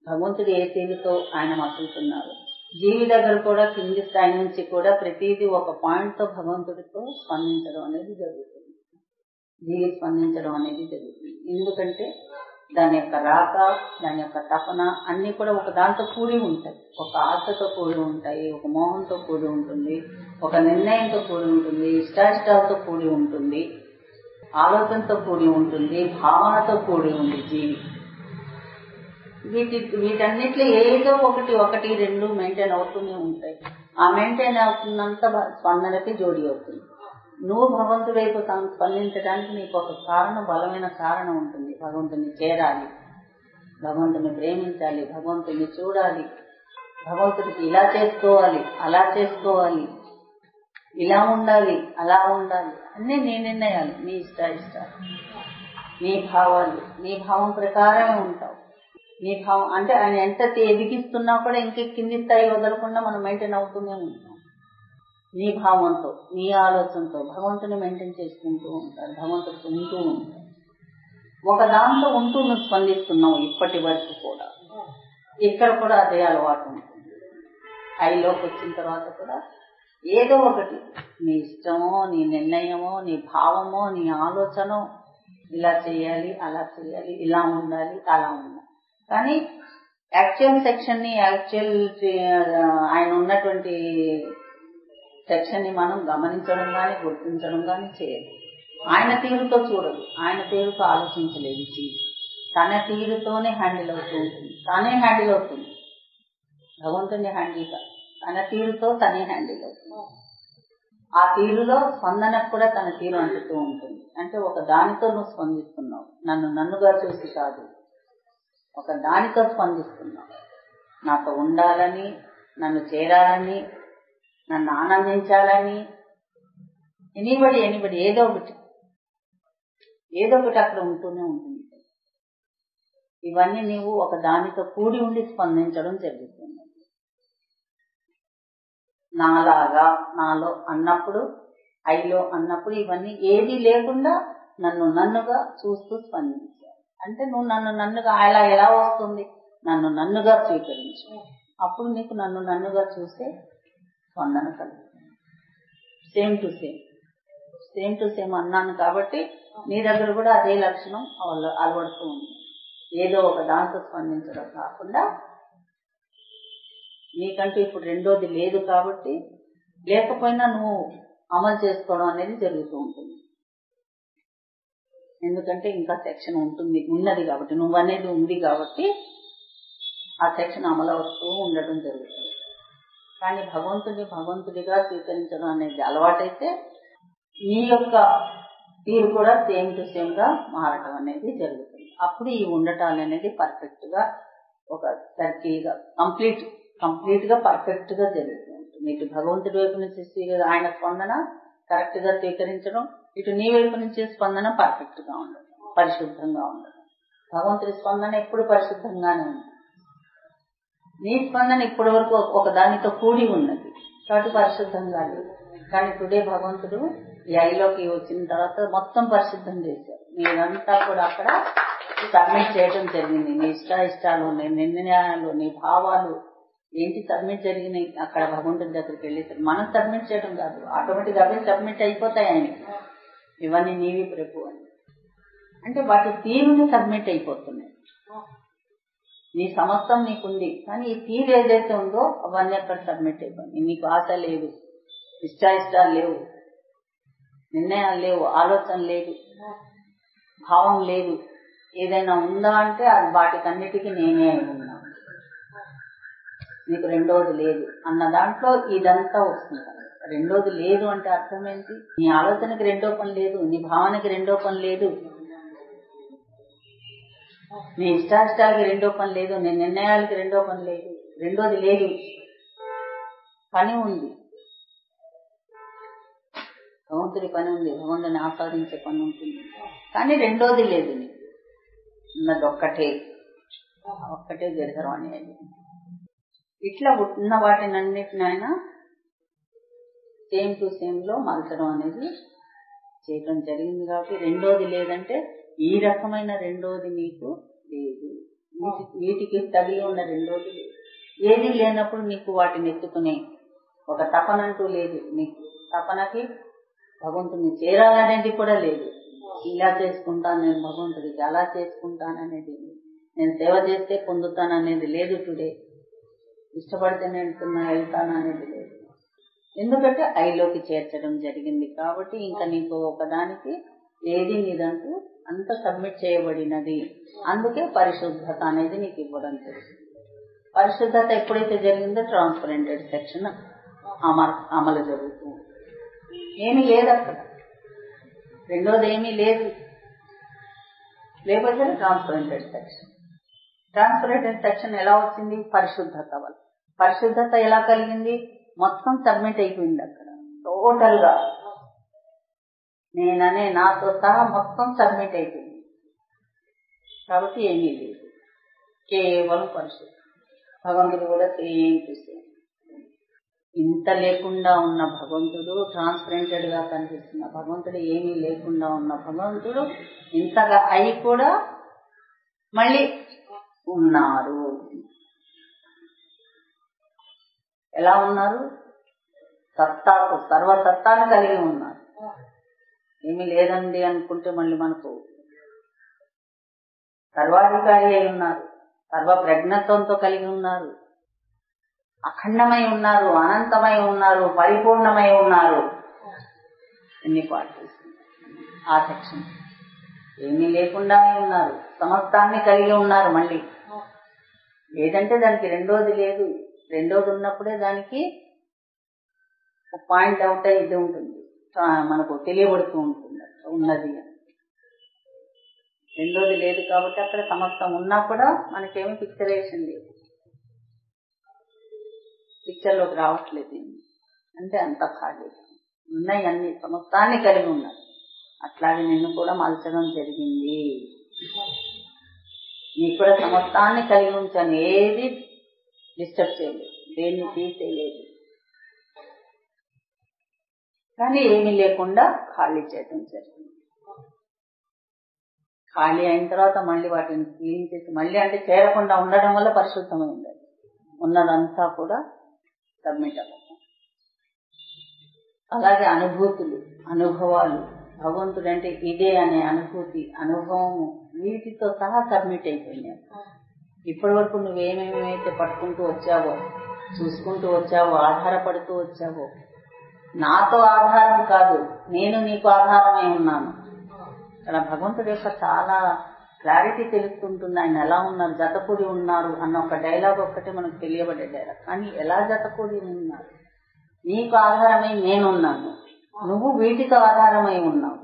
భగవంతుడు ఏ తీరుతో ఆయన మసులుతున్నారు. జీవి దగ్గర కూడా కింది స్థాయి నుంచి కూడా ప్రతిదీ ఒక పాయింట్ తో భగవంతుడితో స్పందించడం అనేది జరుగుతుంది. జీవి స్పందించడం అనేది జరుగుతుంది. ఎందుకంటే దాని యొక్క రాక, దాని యొక్క తపన అన్ని కూడా ఒక దాంతో కూడి ఉంటాయి. ఒక ఆశతో కూడి ఉంటాయి, ఒక మోహంతో కూడి ఉంటుంది, ఒక నిర్ణయంతో కూడి ఉంటుంది, ఇష్టాయిష్టాలతో కూడి ఉంటుంది, ఆలోచనతో కూడి ఉంటుంది, భావనతో కూడి ఉంది జీవి. వీటన్నిట్లో ఏదో ఒకటి రెండు మెయింటైన్ అవుతూనే ఉంటాయి. ఆ మెయింటైన్ అవుతున్నంత స్పందనకి జోడి అవుతుంది. నువ్వు భగవంతుడి వైపు స్పందించడానికి నీకు ఒక కారణం, బలమైన కారణం ఉంటుంది. భగవంతుని చేరాలి, భగవంతుని ప్రేమించాలి, భగవంతుని చూడాలి, భగవంతుడికి ఇలా చేసుకోవాలి, అలా చేసుకోవాలి, ఇలా ఉండాలి, అలా ఉండాలి, అన్నీ నీ నిర్ణయాలు, నీ ఇష్టాలు, నీ భావాలు, నీ భావం ప్రకారమే ఉంటావు. నీ భావం అంటే ఆయన ఎంత ఎదిగిస్తున్నా కూడా ఇంక కింది స్థాయి వదలకుండా మనం మెయింటైన్ అవుతూనే ఉంటాం. నీ భావంతో, నీ ఆలోచనతో భగవంతుని మెయింటైన్ చేసుకుంటూ ఉంటారు, భగవంతుడికి ఉంటూ ఉంటారు. ఒక దాంతో ఉంటూ నువ్వు స్పందిస్తున్నావు ఇప్పటి వరకు కూడా. ఇక్కడ కూడా అదే అలవాటు ఉంటుంది. హైలోకి వచ్చిన తర్వాత కూడా ఏదో ఒకటి నీ ఇష్టమో, నీ నిర్ణయమో, నీ భావమో, నీ ఆలోచనో, ఇలా చేయాలి, అలా చేయాలి, ఇలా ఉండాలి, అలా ఉండాలి. కానీ యాక్చువల్ సెక్షన్ ని, యాక్చువల్ ఆయన ఉన్నటువంటి సెక్షన్ ని మనం గమనించడం కానీ గుర్తించడం కానీ చేయదు. ఆయన తీరుతో చూడదు, ఆయన తీరుతో ఆలోచించలేదు. తన తీరుతోనే హ్యాండిల్ అవుతూ ఉంటుంది, తానే హ్యాండిల్ అవుతుంది. భగవంతుని హ్యాండిల్ కాదు, తన తీరుతో తనే హ్యాండిల్ అవుతుంది. ఆ తీరులో స్పందనకు కూడా తన తీరు అంటుతూ ఉంటుంది. అంటే ఒక దానితో నువ్వు స్పందిస్తున్నావు, నన్నుగా చూసి కాదు, ఒక దానితో స్పందిస్తున్నావు. నాతో ఉండాలని, నన్ను చేరాలని, నన్ను ఆనందించాలని, ఎనీబడి ఏదో ఒకటి అక్కడ ఉంటూనే ఉంటుంది. ఇవన్నీ నీవు ఒక దానితో కూడి ఉండి స్పందించడం జరుగుతుంది. నాలాగా, నాలో అన్నప్పుడు, ఐలో అన్నప్పుడు ఇవన్నీ ఏది లేకుండా నన్నుగా చూస్తూ స్పందించాలి. అంటే నువ్వు నన్నుగా అలా ఎలా వస్తుంది? నన్నుగా స్వీకరించు. అప్పుడు నీకు నన్నుగా చూసే స్పందన కలుగుతుంది. సేమ్ టు సేమ్ అన్నాను కాబట్టి నీ దగ్గర కూడా అదే లక్షణం అలవడుతూ ఉంది. ఏదో ఒక దాంతో స్పందించడం కాకుండా, నీకంటూ ఇప్పుడు రెండోది లేదు కాబట్టి, లేకపోయినా నువ్వు అమలు చేసుకోవడం అనేది జరుగుతూ ఉంటుంది. ఎందుకంటే ఇంకా సెక్షన్ ఉన్నది కాబట్టి, నువ్వు అనేది ఉంది కాబట్టి ఆ సెక్షన్ అమలు అవుతూ ఉండటం జరుగుతుంది. కానీ భగవంతుడిగా స్వీకరించడం అనేది అలవాటైతే నీ యొక్క తీరు కూడా సేమ్ టు సేమ్ గా మారటం అనేది జరుగుతుంది. అప్పుడు ఈ ఉండటాలు అనేది పర్ఫెక్ట్ గా ఒక సర్కిల్ గా కంప్లీట్ గా పర్ఫెక్ట్ గా జరుగుతుంది. ఇటు భగవంతుడి వైపు నుంచి ఆయన స్పందన కరెక్ట్ గా స్వీకరించడం, ఇటు నీ వైపు నుంచి స్పందన పర్ఫెక్ట్ గా ఉండడం, పరిశుద్ధంగా ఉండడం. భగవంతుడి స్పందన ఎప్పుడు పరిశుద్ధంగానే ఉంది. నీ స్పందన ఇప్పటి వరకు ఒక దానితో కూడి ఉన్నది కాబట్టి పరిశుద్ధంగా లేదు. కానీ టుడే భగవంతుడు ఈ ఐలోకి వచ్చిన తర్వాత మొత్తం పరిశుద్ధం చేశారు. మీరంతా కూడా అక్కడ సబ్మిట్ చేయడం జరిగింది. నీ ఇష్టాలు, నీ నిర్ణయాలు, నీ భావాలు ఏంటి సబ్మిట్ జరిగినాయి అక్కడ భగవంతుడి దగ్గరికి వెళ్ళేసరికి. మనం సబ్మిట్ చేయడం కాదు, ఆటోమేటిక్ అవే సబ్మిట్ అయిపోతాయి ఆయనకి. ఇవన్నీ నీవి ప్రభు అని అంటే వాటి తీరుని సబ్మిట్ అయిపోతున్నాయి. నీ సమస్తం నీకుంది, కానీ ఈ తీరు ఏదైతే ఉందో అవన్నీ అక్కడ సబ్మిట్ అయిపోయింది. నీకు ఆశ లేదు, ఇష్టాలు లేవు, నిర్ణయాలు లేవు, ఆలోచన లేదు, భావం లేదు. ఏదైనా ఉందా అంటే అది వాటికన్నిటికీ నేనే ఉన్నాను. నీకు రెండోది లేదు అన్న దాంట్లో ఇదంతా వస్తుంది. రెండోది లేదు అంటే అర్థం ఏంటి? నీ ఆలోచనకి రెండో పని లేదు, నీ భావనకి రెండో పని లేదు, నీ ఇష్టాలకి రెండో పని లేదు, నీ నిర్ణయాలకి రెండో పని లేదు. రెండోది లేదు, పని ఉంది. భగవంతుడి పని ఉంది, భగవంతుని ఆస్వాదించే పని ఉంటుంది. కానీ రెండోది లేదు. నీకు ఉన్నది ఒక్కటే గిరిధరం అనేది. ఇట్లా ఉన్న వాటినన్నిటినైనా సేమ్ టు సేమ్ లో మలచడం అనేది చేయడం జరిగింది. కాబట్టి రెండోది లేదంటే ఈ రకమైన రెండోది నీకు లేదు. వీటికి తగిలి ఉన్న రెండోది లేదు. ఏది లేనప్పుడు నీకు వాటిని ఎత్తుకునే ఒక తపనంటూ లేదు. నీకు తపనకి భగవంతుని చేరాలనేది కూడా లేదు. ఇలా చేసుకుంటాను నేను భగవంతుడికి, అలా చేసుకుంటాననేది, నేను సేవ చేస్తే పొందుతాననేది లేదు. టుడే ఇష్టపడితే నేను వెళ్తాను అనేది లేదు. ఎందుకంటే ఐలోకి చేర్చడం జరిగింది కాబట్టి ఇంకా నీకు ఒకదానికి ఏది నీదంటూ అంత సబ్మిట్ చేయబడినది. అందుకే పరిశుద్ధత అనేది నీకు ఇవ్వడం జరిగింది. పరిశుద్ధత ఎప్పుడైతే జరిగిందో ట్రాన్స్పరెంటెడ్ సెక్షన్ అమలు జరుగుతుంది. ఏమీ లేదు అక్కడ, రెండోది ఏమీ లేదు. లేకపోతే ట్రాన్స్పరెంటెడ్ సెక్షన్ ఎలా వచ్చింది? పరిశుద్ధత వల్ల. పరిశుద్ధత ఎలా కలిగింది? మొత్తం సబ్మిట్ అయిపోయింది అక్కడ టోటల్ గా. నేననే నాతో సహా మొత్తం సబ్మిట్ అయిపోయింది. కాబట్టి ఏమీ లేదు, కేవలం పరిశుద్ధం. భగవంతుడు కూడా సేమ్ టు సేమ్. ఇంత లేకుండా ఉన్న భగవంతుడు, ట్రాన్స్పరెంటెడ్ గా కనిపిస్తున్న భగవంతుడు, ఏమీ లేకుండా ఉన్న భగవంతుడు ఇంతగా అయి కూడా మళ్ళీ ఉన్నారు. ఎలా ఉన్నారు? సత్తాకు, సర్వసత్తాను కలిగి ఉన్నారు. ఏమీ లేదండి అనుకుంటే మళ్ళీ మనకు సర్వాధికారి అయి ఉన్నారు, సర్వ ప్రజ్ఞత్వంతో కలిగి ఉన్నారు, అఖండమై ఉన్నారు, అనంతమై ఉన్నారు, పరిపూర్ణమై ఉన్నారు. ఎన్ని క్వాలిటీస్ ఆ సెక్షన్. ఏమీ లేకుండా ఉన్నారు, సమస్తాన్ని కలిగి ఉన్నారు. మళ్ళీ లేదంటే దానికి రెండోది లేదు. రెండోది ఉన్నప్పుడే దానికి పాయింట్ అవుట్ ఇది ఉంటుంది, మనకు తెలియబడుతూ ఉంటుంది ఉన్నది. రెండోది లేదు కాబట్టి అక్కడ సమస్తం ఉన్నా కూడా మనకేమీ పిక్చరేషన్ లేదు. పిక్చర్లోకి రావట్లేదు. అంటే అంత ఖాళీ ఉన్నాయి, అన్ని సమస్తాన్ని కలిగి ఉన్నాయి. అట్లాగే నిన్ను కూడా మలచడం జరిగింది. నీకు కూడా సమస్తాన్ని కలిగి ఉంచాను, ఏది డిస్టర్బ్ చేయలేదు, దేన్ని తీసేయలేదు. కానీ ఏమీ లేకుండా ఖాళీ చేయడం జరిగింది. ఖాళీ అయిన తర్వాత మళ్ళీ వాటిని క్లీన్ చేసి మళ్ళీ అంటే చేరకుండా ఉండడం వల్ల పరిశుద్ధమైంది. ఉన్నదంతా కూడా సబ్మిట్ అవ్వడం. అలాగే అనుభూతులు, అనుభవాలు, భగవంతుడు అంటే ఇదే అనే అనుభూతి, అనుభవము, వీటితో సహా సబ్మిట్ అయిపోయినాయి. ఇప్పటి వరకు నువ్వేమేమైతే పట్టుకుంటూ వచ్చావో, చూసుకుంటూ వచ్చావో, ఆధారపడుతూ వచ్చావో, నాతో ఆధారం కాదు, నేను నీకు ఆధారమై ఉన్నాను. ఇక్కడ భగవంతుడి యొక్క చాలా క్లారిటీ తెలుస్తుంటుంది. ఆయన ఎలా ఉన్నారు, జతకూడి ఉన్నారు అన్న ఒక డైలాగ్ ఒక్కటే మనకు తెలియబడే డైలాగ్. కానీ ఎలా జతకూడి ఉన్నారు? నీకు ఆధారమై నేనున్నాను, నువ్వు వీటితో ఆధారమై ఉన్నావు,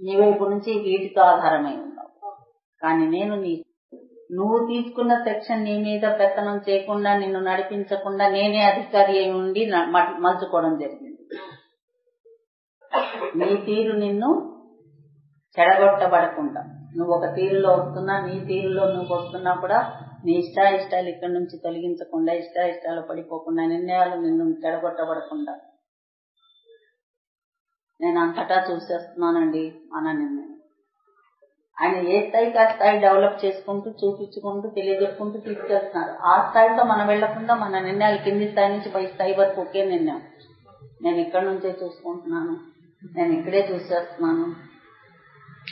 నీ వైపు నుంచి వీటితో ఆధారమై ఉన్నావు. కానీ నేను నువ్వు తీసుకున్న సెక్షన్ నీ మీద పెత్తనం చేయకుండా, నిన్ను నడిపించకుండా నేనే అధికారి అయి ఉండి మలుచుకోవడం జరిగింది. నీ తీరు నిన్ను చెడగొట్టబడకుండా, నువ్వు ఒక తీరులో వస్తున్నా, నీ తీరులో నువ్వు వస్తున్నా కూడా నీ ఇష్టాయిష్టాలు ఇక్కడి నుంచి తొలగించకుండా, ఇష్టాయిష్టాలు పడిపోకుండా, నిర్ణయాలు నిన్ను చెడగొట్టబడకుండా నేను అంతటా చూసేస్తున్నానండి మన నిర్ణయం. ఆయన ఏ స్థాయికి ఆ స్థాయి డెవలప్ చేసుకుంటూ, చూపించుకుంటూ, తెలియజెప్పుకుంటూ తీసుకెళ్తున్నారు. ఆ స్థాయితో మనం వెళ్లకుండా మన నిర్ణయాలు కింది స్థాయి నుంచి పై స్థాయి వరకు ఒకే నిర్ణయం. నేను ఇక్కడి నుంచే చూసుకుంటున్నాను, నేను ఇక్కడే చూసేస్తున్నాను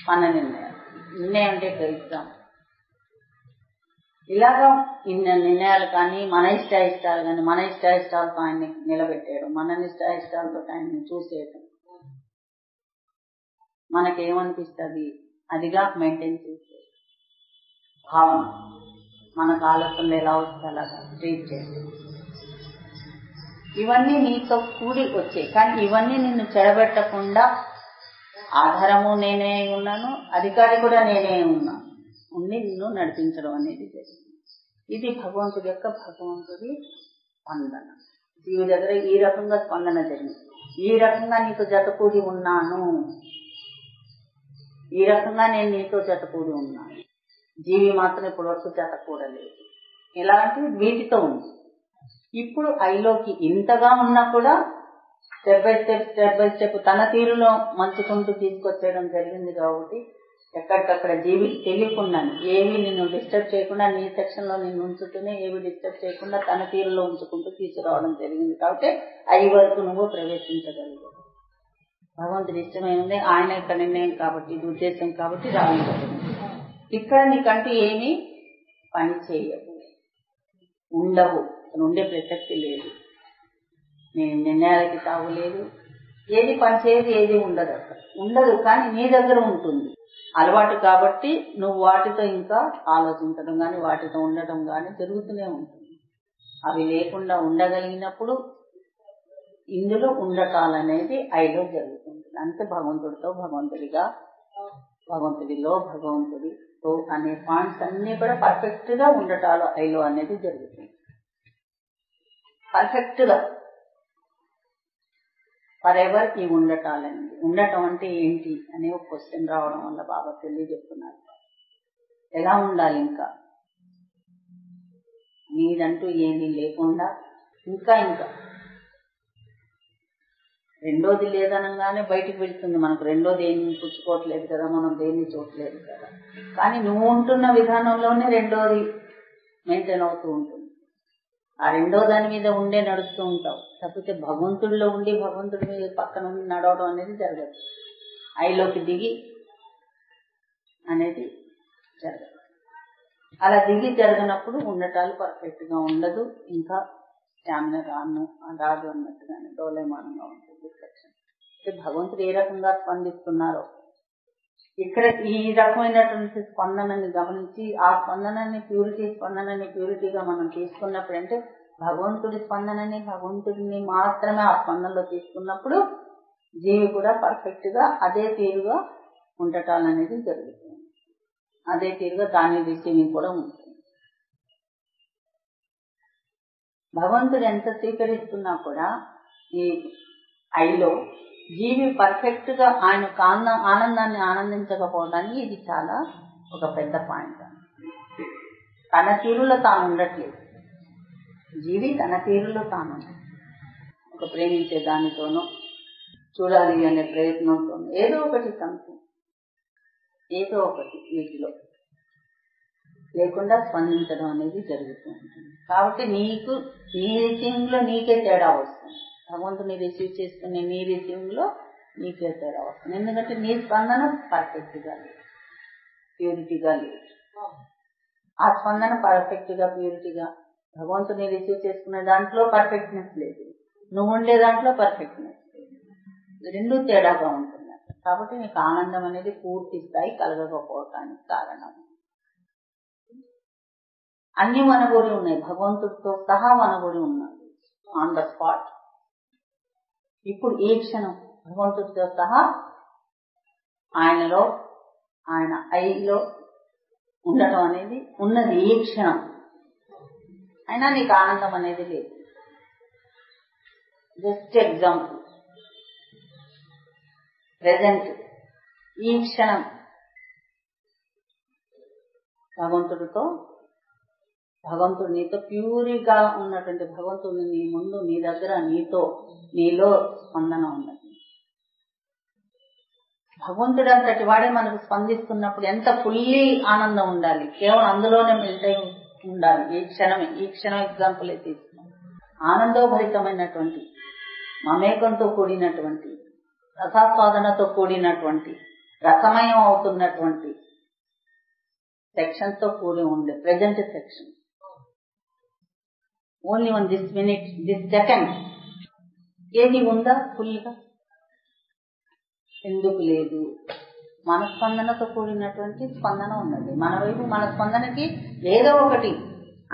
మన నిర్ణయం అంటే గ్రహిస్తాం. ఇలాగా ఇన్న నిర్ణయాలు కానీ, మన ఇష్టాయిష్టాలు కానీ, మన ఇష్టాయిష్టాలతో ఆయన్ని నిలబెట్టేయడం, మన ఇష్టాయిష్టాలతో ఆయన్ని చూసేయడం, మనకేమనిపిస్తుంది అదిగా మెయింటైన్ చేసే భావన, మనకు ఆలోచనలు ఎలా వస్తే అలాగా ట్రీట్ చేసే, ఇవన్నీ నీతో కూడి వచ్చాయి. కానీ ఇవన్నీ నిన్ను చెడబెట్టకుండా ఆధారము నేనే ఉన్నాను, అధికారి కూడా నేనే ఉన్నాను ఉండి నిన్ను నడిపించడం అనేది జరిగింది. ఇది భగవంతుడి స్పందన. జీవి దగ్గర ఈ రకంగా స్పందన జరిగింది. ఈ రకంగా నీతో జతకూడి ఉన్నాను, ఈ రకంగా నేను నీతో జతకూడి ఉన్నాను. జీవి మాత్రం ఇప్పటి వరకు జతకూడలేదు. ఇలాంటి వీటితో ఉంది. ఇప్పుడు ఐలోకి ఇంతగా ఉన్నా కూడా స్టెప్ బై స్టెప్ తన తీరులో మంచుకుంటూ తీసుకొచ్చేయడం జరిగింది. కాబట్టి ఎక్కడికక్కడ జీవికి తెలియకుండానే, ఏవి నిన్ను డిస్టర్బ్ చేయకుండా, నీ సెక్షన్ లో నిన్ను ఉంచుతూనే ఏవి డిస్టర్బ్ చేయకుండా తన తీరులో ఉంచుకుంటూ తీసుకురావడం జరిగింది. కాబట్టి అవి వరకు నువ్వు ప్రవేశించగలిగావు. భగవంతుడి ఇష్టమైంది, ఆయన యొక్క నిర్ణయం కాబట్టి, ఇది ఉద్దేశం కాబట్టి రావడం. ఇక్కడ నీకంటూ ఏమీ పని చేయవు, ఉండవు, ఉండే ప్రసక్తి లేదు. నేను నిర్ణయాలకి తావు లేదు, ఏది పని చేయదు, ఏది ఉండదు, అక్కడ ఉండదు. కానీ నీ దగ్గర ఉంటుంది అలవాటు. కాబట్టి నువ్వు వాటితో ఇంకా ఆలోచించడం కానీ, వాటితో ఉండటం కానీ జరుగుతూనే ఉంటుంది. అవి లేకుండా ఉండగలిగినప్పుడు ఇందులో ఉండటాలనేది ఐలో జరుగుతుంది. అంటే భగవంతుడితో భగవంతుడిగా, భగవంతుడిలో భగవంతుడితో అనే పాయింట్స్ అన్ని కూడా పర్ఫెక్ట్ గా ఉండటాలు ఐలో అనేది జరుగుతుంది. పర్ఫెక్ట్ గా ఫర్ ఎవర్ ఈ ఉండటాలనేది. ఉండటం అంటే ఏంటి అనే ఒక క్వశ్చన్ రావడం వల్ల బాబా తెలియజెప్తున్నారు. ఎలా ఉండాలి? ఇంకా నీదంటూ ఏమీ లేకుండా ఇంకా రెండోది లేదనగానే బయటికి వెళ్తుంది. మనకు రెండోది ఏమి పుచ్చుకోవట్లేదు కదా, మనం దేన్ని చూడలేదు కదా. కానీ నువ్వు ఉంటున్న విధానంలోనే రెండోది మెయింటైన్ అవుతూ ఉంటుంది. ఆ రెండో దాని మీద ఉండే నడుస్తూ ఉంటావు. తప్పితే భగవంతుడిలో ఉండి భగవంతుడి మీద పక్కన ఉండి నడవడం అనేది జరగదు. ఐలోకి దిగి అనేది జరగదు. అలా దిగి జరగనప్పుడు ఉండటాలు పర్ఫెక్ట్ గా ఉండదు. ఇంకా స్టామినా రాదు అన్నట్టుగానే డోలేమానంగా ఉంటుంది. భగవంతుడు ఏ రకంగా స్పందిస్తున్నారో ఇక్కడ ఈ రకమైనటువంటి స్పందనని గమనించి, ఆ స్పందనని ప్యూరిటీగా మనం తీసుకున్నప్పుడు, అంటే భగవంతుడి స్పందనని, భగవంతుడిని మాత్రమే ఆ స్పందనలో తీసుకున్నప్పుడు జీవి కూడా పర్ఫెక్ట్ గా అదే తీరుగా ఉండటాలనేది జరుగుతుంది. అదే తీరుగా దాని రిసీవింగ్ కూడా ఉంటుంది. భగవంతుడు ఎంత స్వీకరిస్తున్నా కూడా ఈ ఐలో జీవి పర్ఫెక్ట్ గా ఆయనకు ఆనందాన్ని ఆనందించకపోవడానికి ఇది చాలా ఒక పెద్ద పాయింట్. తన తీరులో తాను ఉండట్లేదు జీవి, తన తీరులో తాను ఒక ప్రేమించే దానితోనూ చూడాలి అనే ప్రయత్నంతోనూ ఏదో ఒకటి సంథింగ్ ఏదో ఒకటి వీటిలో లేకుండా స్పందించడం అనేది జరుగుతూ ఉంటుంది. కాబట్టి నీకు నీ రిసీవింగ్ లో నీకే తేడా వస్తుంది. భగవంతుని రిసీవ్ చేసుకునే నీ రిసీవింగ్ లో నీకే తేడా వస్తుంది. ఎందుకంటే నీ స్పందన పర్ఫెక్ట్ గా లేదు, ప్యూరిటీగా లేదు. ఆ స్పందన పర్ఫెక్ట్ గా ప్యూరిటీగా భగవంతుని రిసీవ్ చేసుకునే దాంట్లో పర్ఫెక్ట్నెస్ లేదు, నువ్వు ఉండే దాంట్లో పర్ఫెక్ట్నెస్ లేదు, రెండూ తేడాగా ఉంటుంది. కాబట్టి నీకు ఆనందం అనేది పూర్తి స్థాయి కలగకపోవటానికి కారణం. అన్ని వనగూడి ఉన్నాయి, భగవంతుడితో సహా వనగూడి ఉన్నది ఆన్ ద స్పాట్. ఇప్పుడు ఈ క్షణం భగవంతుడితో సహా ఆయనలో, ఆయన ఐలో ఉండటం అనేది ఉన్నది ఈ క్షణం. అయినా నీకు ఆనందం అనేది లేదు. జస్ట్ ఎగ్జాంపుల్, ప్రెజెంట్ ఈ క్షణం భగవంతుడితో, భగవంతుడు నీతో ప్యూరిగా ఉన్నటువంటి భగవంతుడిని నీ ముందు, నీ దగ్గర, నీతో, నీలో స్పందన ఉన్నది. భగవంతుడు అంతటి వాడే మనకు స్పందిస్తున్నప్పుడు ఎంత ఫుల్లీ ఆనందం ఉండాలి, కేవలం అందులోనే మెల్ట్ అయి ఉండాలి. ఈ క్షణం ఎగ్జాంపుల్ తీసుకున్నాం. ఆనందోభరితమైనటువంటి, మమేకంతో కూడినటువంటి, రసాస్వాదనతో కూడినటువంటి, రసమయం అవుతున్నటువంటి సెక్షన్ తో కూడి ఉండే present section. Only one this minute, this second ఏది ఉందా ఫుల్గా? ఎందుకు లేదు? మన స్పందనతో కూడినటువంటి స్పందన ఉన్నది. మన వైపు మన స్పందనకి ఏదో ఒకటి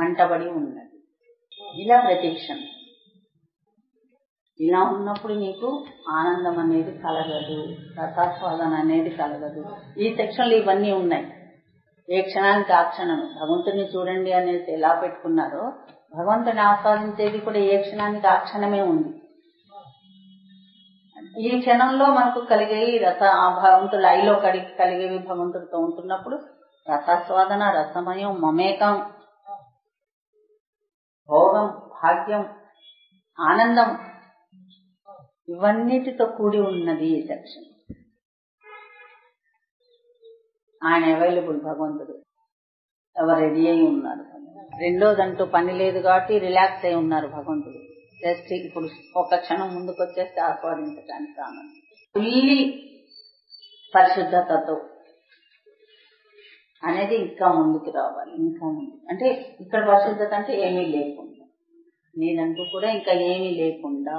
అంటబడి ఉన్నది. ఇలా ప్రతీక్షణ. ఇలా ఉన్నప్పుడు నీకు ఆనందం అనేది కలగదు, రసాస్వాదన అనేది కలగదు. ఈ సెక్షన్లు ఇవన్నీ ఉన్నాయి. ఏ క్షణానికి ఆ క్షణం భగవంతుడిని చూడండి అనేసి ఎలా పెట్టుకున్నారో, భగవంతుని ఆస్వాదించేది కూడా ఏ క్షణానికి ఆ క్షణమే ఉంది. ఈ క్షణంలో మనకు కలిగేవి భగవంతుడు ఐలో కలిగేవి భగవంతుడితో ఉంటున్నప్పుడు రసాస్వాదన, రసమయం, మమేకం, భోగం, భాగ్యం, ఆనందం ఇవన్నిటితో కూడి ఉన్నది ఈ సెక్షన్. ఆయన అవైలబుల్, భగవంతుడు ఎవరు రెడీ అయి ఉన్నారు. రెండోదంటూ పని లేదు కాబట్టి రిలాక్స్ అయి ఉన్నారు భగవంతుడు. జస్ట్ ఇప్పుడు ఒక క్షణం ముందుకు వచ్చేస్తే ఆస్వాదించడానికి ఆనందం. ఫుల్లీ పరిశుద్ధతతో అనేది ఇంకా ముందుకు రావాలి. ఇంకా ముందు అంటే ఇక్కడ పరిశుద్ధత అంటే ఏమీ లేకుండా, నేనంటూ కూడా ఇంకా ఏమీ లేకుండా,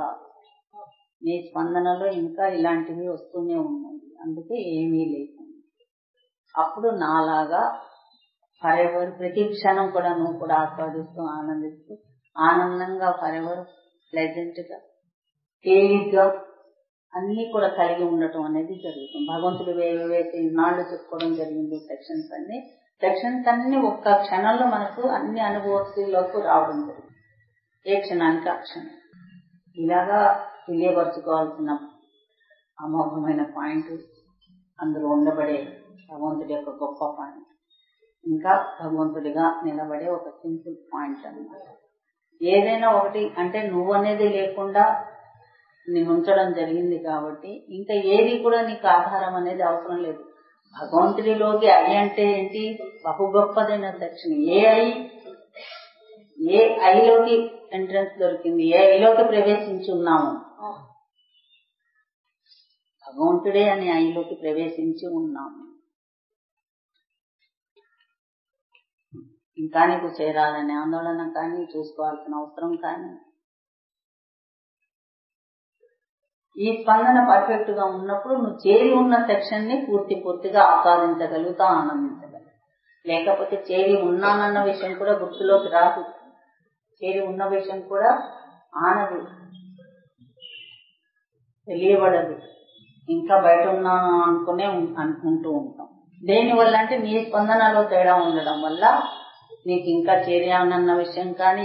నీ స్పందనలో ఇంకా ఇలాంటివి వస్తూనే ఉన్నాయి, అందుకే ఏమీ లేకుండా. అప్పుడు నాలాగా ఫరెవర్ ప్రతి క్షణం కూడా నువ్వు కూడా ఆస్వాదిస్తూ ఆనందిస్తూ ఆనందంగా ఫరెవర్ ప్లెజెంట్ గా తేలిగ్గా అన్ని కూడా కలిగి ఉండటం అనేది జరుగుతుంది. భగవంతుడు వేసి నాళ్ళు చెప్పుకోవడం జరిగింది. సెక్షన్స్ అన్ని ఒక్క క్షణంలో మనకు అన్ని అనుభూతిలోకి రావడం జరిగింది. ఏ క్షణానికి ఆ క్షణం. ఇలాగా తెలియపరచుకోవాల్సిన అమోఘమైన పాయింట్ అందులో ఉండబడే భగవంతుడి యొక్క గొప్ప పాయింట్, ఇంకా భగవంతుడిగా నిలబడే ఒక సింపుల్ పాయింట్ అన్నమాట. ఏదైనా ఒకటి అంటే నువ్వు అనేది లేకుండా నేను ఉంచడం జరిగింది కాబట్టి ఇంకా ఏది కూడా నీకు ఆధారం అనేది అవసరం లేదు. భగవంతుడిలోకి ఐ అంటే ఏంటి? బహు గొప్పదైన సెక్షన్. ఏ ఐలోకి ఎంట్రన్స్ దొరికింది, ఏ ఐలోకి ప్రవేశించి ఉన్నాము, భగవంతుడే అనే ఐలోకి ప్రవేశించి ఉన్నాము. ఇంకా నీకు చేరాలనే ఆందోళన కానీ, చూసుకోవాల్సిన అవసరం కానీ, ఈ స్పందన పర్ఫెక్ట్ గా ఉన్నప్పుడు నువ్వు చేరి ఉన్న సెక్షన్ ని పూర్తిగా ఆస్వాదించగలుగుతా, ఆనందించగలుగుతా. లేకపోతే చేరి ఉన్నానన్న విషయం కూడా గుర్తులోకి రాదు, చేరి ఉన్న విషయం కూడా ఆనదు, తెలియబడదు. ఇంకా బయట ఉన్నాను అనుకునే ఉంటూ ఉంటాం. దేనివల్ల అంటే నీ స్పందనలో తేడా ఉండడం వల్ల నీకు ఇంకా చేరానన్న విషయం కానీ,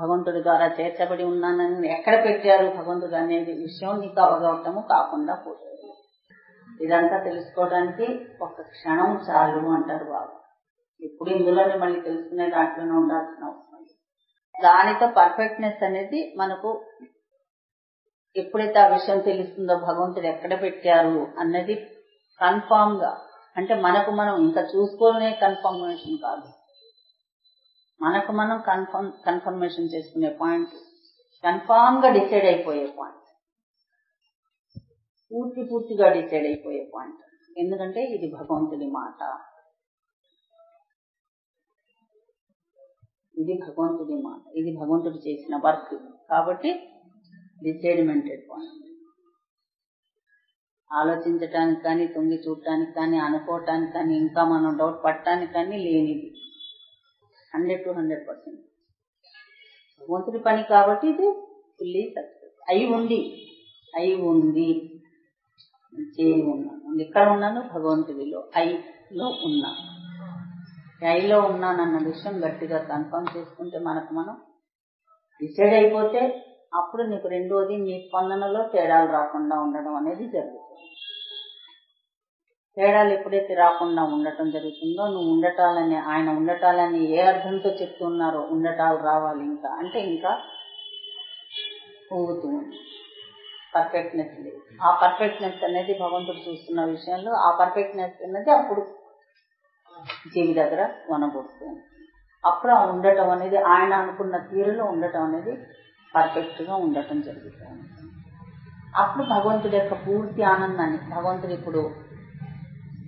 భగవంతుడి ద్వారా చేర్చబడి ఉన్నానని ఎక్కడ పెట్టారు భగవంతుడు అనేది విషయం నీకు అవగతము కాకుండా పోతుంది. ఇదంతా తెలుసుకోవడానికి ఒక క్షణం చాలు అంటారు బాబు. ఇప్పుడు ఇందులోనే మళ్ళీ తెలుసుకునే దాంట్లోనే ఉండాల్సిన అవసరం. దానితో పర్ఫెక్ట్నెస్ అనేది మనకు ఎప్పుడైతే ఆ విషయం తెలుస్తుందో భగవంతుడు ఎక్కడ పెట్టారు అన్నది కన్ఫామ్ గా, అంటే మనకు మనం ఇంకా చూసుకోనే కన్ఫర్మేషన్ కాదు, మనకు మనం కన్ఫర్మేషన్ చేసుకునే పాయింట్, కన్ఫామ్ గా డిసైడ్ అయిపోయే పాయింట్, పూర్తిగా డిసైడ్ అయిపోయే పాయింట్. ఎందుకంటే ఇది భగవంతుడి మాట, ఇది భగవంతుడి మాట, ఇది భగవంతుడు చేసిన వర్క్. కాబట్టి డిసైడ్మెంటెడ్ పాయింట్. ఆలోచించటానికి కానీ, తొంగి చూడటానికి కానీ, అనుకోవటానికి కానీ, ఇంకా మనం డౌట్ పడటానికి కానీ లేనిది 100 to 100% భగవంతుడి పని. కాబట్టి ఇది ఫుల్లీ సక్సెస్ అయి ఉంది. చేయి ఉన్నాను, ఎక్కడ ఉన్నాను? భగవంతుడిలో, ఐలో ఉన్నాను. ఐలో ఉన్నానన్న విషయం గట్టిగా కన్ఫర్మ్ చేసుకుంటే మనకు మనం డిసైడ్ అయిపోతే అప్పుడు నీకు రెండోది నీ స్పందనలో తేడాలు రాకుండా ఉండడం అనేది జరుగుతుంది. తేడాలు ఎప్పుడైతే రాకుండా ఉండటం జరుగుతుందో నువ్వు ఉండటాలని, ఆయన ఉండటాలని ఏ అర్థంతో చెప్తున్నారో ఉండటాలు రావాలి ఇంకా అంటే ఇంకా ఊగుతూ ఉంది. పర్ఫెక్ట్నెస్ లేదు. ఆ పర్ఫెక్ట్నెస్ అనేది భగవంతుడు చూస్తున్న విషయంలో ఆ పర్ఫెక్ట్నెస్ అనేది అప్పుడు జీవి దగ్గర వనగొడుతుంది. అప్పుడు ఆ ఉండటం అనేది ఆయన అనుకున్న తీరులో ఉండటం అనేది పర్ఫెక్ట్ గా ఉండటం జరుగుతుంది. అప్పుడు భగవంతుడి యొక్క పూర్తి ఆనందాన్ని, భగవంతుడు ఇప్పుడు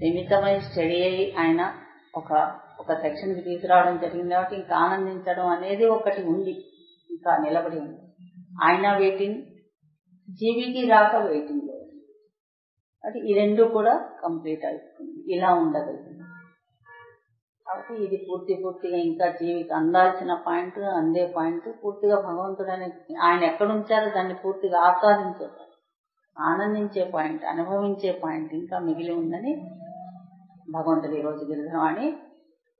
నిమిత్తమై స్టడీ అయ్యి ఆయన ఒక సెక్షన్కి తీసుకురావడం జరిగింది కాబట్టి ఇంకా ఆనందించడం అనేది ఒకటి ఉంది, ఇంకా నిలబడి ఉంది. ఆయన వెయిటింగ్, జీవికి రాక వెయిటింగ్ లో ఉంది. అది ఈ రెండు కూడా కంప్లీట్ అవుతుంది, ఇలా ఉండగలుగుతుంది. కాబట్టి ఇది పూర్తిగా ఇంకా జీవికి అందాల్సిన పాయింట్, అందే పాయింట్ పూర్తిగా భగవంతుడు ఆయన ఎక్కడ ఉంచారో దాన్ని పూర్తిగా ఆస్వాదించే పాయింట్, ఆనందించే పాయింట్, అనుభవించే పాయింట్ ఇంకా మిగిలి ఉందని భగవంతుడు ఈరోజు గిరిధరవాణి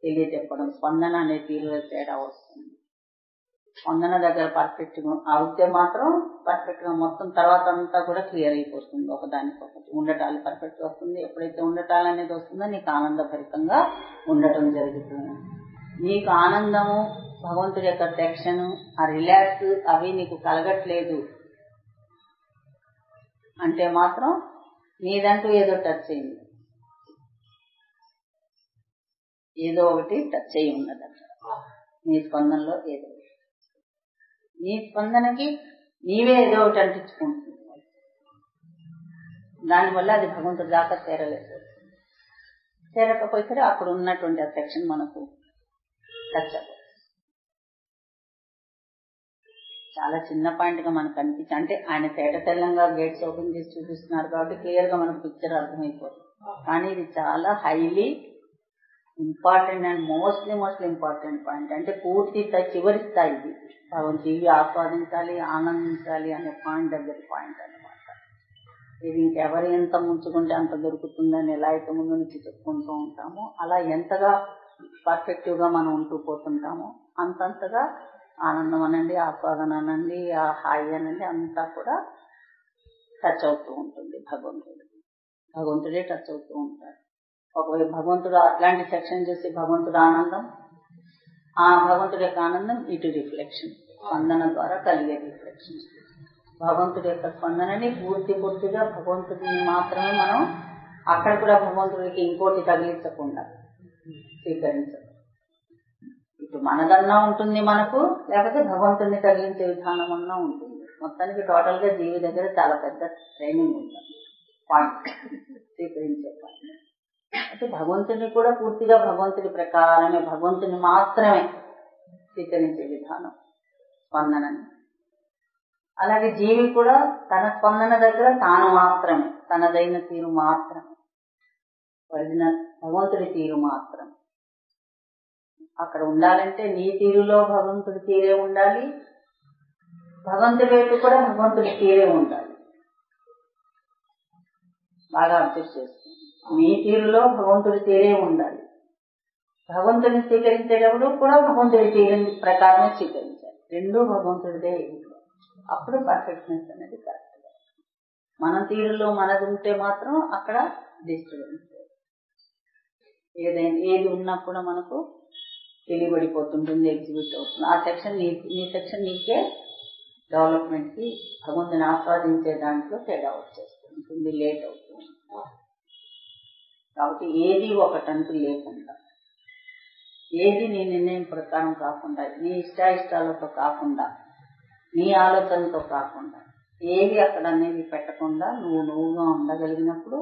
తెలియజెప్పడం. స్పందన అనే తీరులో తేడా వస్తుంది. స్పందన దగ్గర పర్ఫెక్ట్ గా అవుతే మాత్రం పర్ఫెక్ట్ గా మొత్తం తర్వాత అంతా కూడా క్లియర్ అయిపోతుంది. ఒకదానికొకటి ఉండటాలు పర్ఫెక్ట్ వస్తుంది. ఎప్పుడైతే ఉండటాలు అనేది వస్తుందో నీకు ఆనందభరితంగా ఉండటం జరుగుతుంది. నీకు ఆనందము, భగవంతుడి యొక్క సెక్షన్, ఆ రిలాక్స్ అవి నీకు కలగట్లేదు అంటే మాత్రం నీదంటూ ఏదో టచ్ అయింది, ఏదో ఒకటి టచ్ అయి ఉన్నది నీ స్పందనలో. ఏదో నీ స్పందనకి నీవే ఏదో ఒకటి అంటించుకుంటుంది. దానివల్ల అది భగవంతుడి దాకా చేరలేదు. చేరకపోతే అక్కడ ఉన్నటువంటి ఆ సెక్షన్ మనకు టచ్ అవ్వదు. చాలా చిన్న పాయింట్ గా మనకు అనిపించి, అంటే ఆయన తేట తెల్లంగా గేట్స్ ఓపెన్ చేసి చూపిస్తున్నారు కాబట్టి క్లియర్ గా మనకు పిక్చర్ అర్థమైపోతుంది. కానీ ఇది చాలా highly important and mostly important point. అంటే పూర్తి చివరి స్థాయి ఇది. జీవి ఆస్వాదించాలి, ఆనందించాలి అనే పాయింట్ దగ్గర పాయింట్ అనమాట. ఇది ఇంకెవరు ఎంత ముంచుకుంటే అంత దొరుకుతుందని ఎలా అయితే ముందు నుంచి చెప్పుకుంటూ ఉంటామో అలా ఎంతగా పర్ఫెక్టివ్ గా మనం ఉంటూ పోతుంటామో అంతంతగా ఆనందం అనండి, ఆస్వాదన అనండి, ఆ హాయి అనండి అంతా కూడా టచ్ అవుతూ ఉంటుంది. భగవంతుడే టచ్ అవుతూ ఉంటాడు. ఒకవేళ భగవంతుడు అట్లాంటి సెక్షన్ చూసి భగవంతుడు ఆనందం, ఆ భగవంతుడి యొక్క ఆనందం ఇటు రిఫ్లెక్షన్, స్పందన ద్వారా కలిగే రిఫ్లెక్షన్. భగవంతుడి యొక్క స్పందనని పూర్తిగా భగవంతుడిని మాత్రమే మనం అక్కడ కూడా భగవంతుడికి ఇంకోటి తగిలించకుండా స్వీకరించాలి. ఇటు మనదన్నా ఉంటుంది మనకు, లేకపోతే భగవంతుడిని తగిలించే విధానం అన్నా ఉంటుంది. మొత్తానికి టోటల్ గా జీవి దగ్గర చాలా పెద్ద ట్రైనింగ్ ఉంటుంది. పాయింట్ స్వీకరించే పాయింట్ అంటే భగవంతుని కూడా పూర్తిగా భగవంతుడి ప్రకారమే, భగవంతుని మాత్రమే స్వీకరించే విధానం స్పందనని. అలాగే జీవి కూడా తన స్పందన దగ్గర తాను మాత్రమే, తనదైన తీరు మాత్రమే, ఒరిజినల్ భగవంతుడి తీరు మాత్రం. అక్కడ ఉండాలంటే నీ తీరులో భగవంతుడి తీరే ఉండాలి, భగవంతుడి వైపు కూడా భగవంతుడి తీరే ఉండాలి. బాగా అబ్జర్వ్ చేస్తుంది. నీ తీరులో భగవంతుడి తీరే ఉండాలి, భగవంతుడిని స్వీకరించేటప్పుడు కూడా భగవంతుడి తీరు ప్రకారమే స్వీకరించాలి. రెండూ భగవంతుడిదే. అప్పుడు పర్ఫెక్ట్నెస్ అనేది కరెక్ట్. మన తీరులో మనది ఉంటే మాత్రం అక్కడ డిస్టర్బెన్స్. ఏది ఉన్నా కూడా మనకు తెలియబడిపోతుంటుంది, ఎగ్జిబిట్ అవుతుంది. ఆ సెక్షన్ నీ సెక్షన్ నీకే డెవలప్మెంట్ కి భగవంతుని ఆస్వాదించే దాంట్లో తేడా వచ్చేస్తుంది, లేట్ అవుతుంది. కాబట్టి ఏది ఒకటంటూ లేకుండా, ఏది నీ నిర్ణయం ప్రకారం కాకుండా, నీ ఇష్టాయిష్టాలతో కాకుండా, నీ ఆలోచనతో కాకుండా, ఏది అక్కడ అనేది పెట్టకుండా నువ్వుగా ఉండగలిగినప్పుడు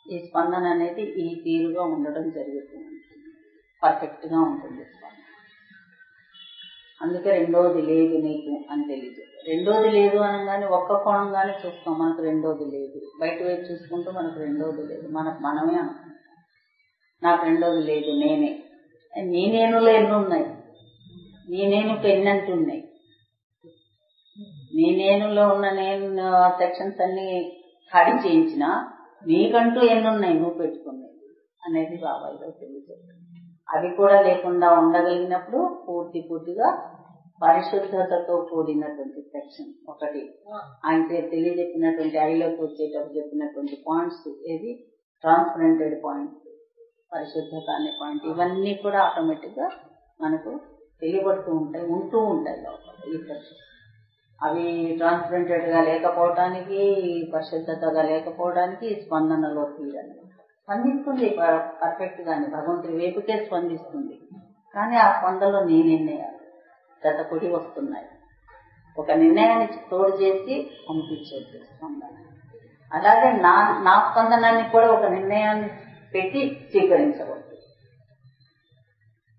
ఈ స్పందన అనేది ఈ తీరుగా ఉండడం జరుగుతుంది, పర్ఫెక్ట్ గా ఉంటుంది స్పందన. అందుకే రెండోది లేదు నీకు అని తెలియదు. రెండోది లేదు అనగానే ఒక్క కోణంగానే చూస్తాం, మనకు రెండోది లేదు. బయట వైపు చూసుకుంటూ మనకు రెండోది లేదు, మనమే అనుకుంటాం నాకు రెండోది లేదు, నేనే. నీ నేనులో ఎన్ని ఉన్నాయి, నీ నేనుకు ఎన్నంటూ ఉన్నాయి. నీ నేనులో ఉన్న నేను సెక్షన్స్ అన్ని ఖాళీ చేయించిన నీకంటూ ఎన్నున్నాయి నువ్వు పెట్టుకున్నాయి అనేది బాబాయ్లో తెలియజేస్తుంది. అవి కూడా లేకుండా ఉండగలిగినప్పుడు పూర్తిగా పరిశుద్ధతతో కూడినటువంటి సెక్షన్ ఒకటి. ఆయన తెలియజెప్పినటువంటి ఐలోకి వచ్చేటప్పుడు చెప్పినటువంటి పాయింట్స్, ఏది ట్రాన్స్పరెంటెడ్ పాయింట్, పరిశుద్ధత అనే పాయింట్, ఇవన్నీ కూడా ఆటోమేటిక్ గా మనకు తెలియబడుతూ ఉంటాయి, ఉంటూ ఉంటాయి లోపల ఈ సెక్షన్. అవి ట్రాన్స్పరెంటెడ్ గా లేకపోవడానికి, పరిశుద్ధతగా లేకపోవడానికి స్పందనలో తీరని స్పందిస్తుంది పర్ఫెక్ట్ గానే, భగవంతుడి వైపుకే స్పందిస్తుంది. కానీ ఆ స్పందనలో నీ నిర్ణయాలు జతకుడి వస్తున్నాయి. ఒక నిర్ణయాన్ని తోడు చేసి పంపించవచ్చు స్పందన. అలాగే నా స్పందనాన్ని కూడా ఒక నిర్ణయాన్ని పెట్టి స్వీకరించవచ్చు.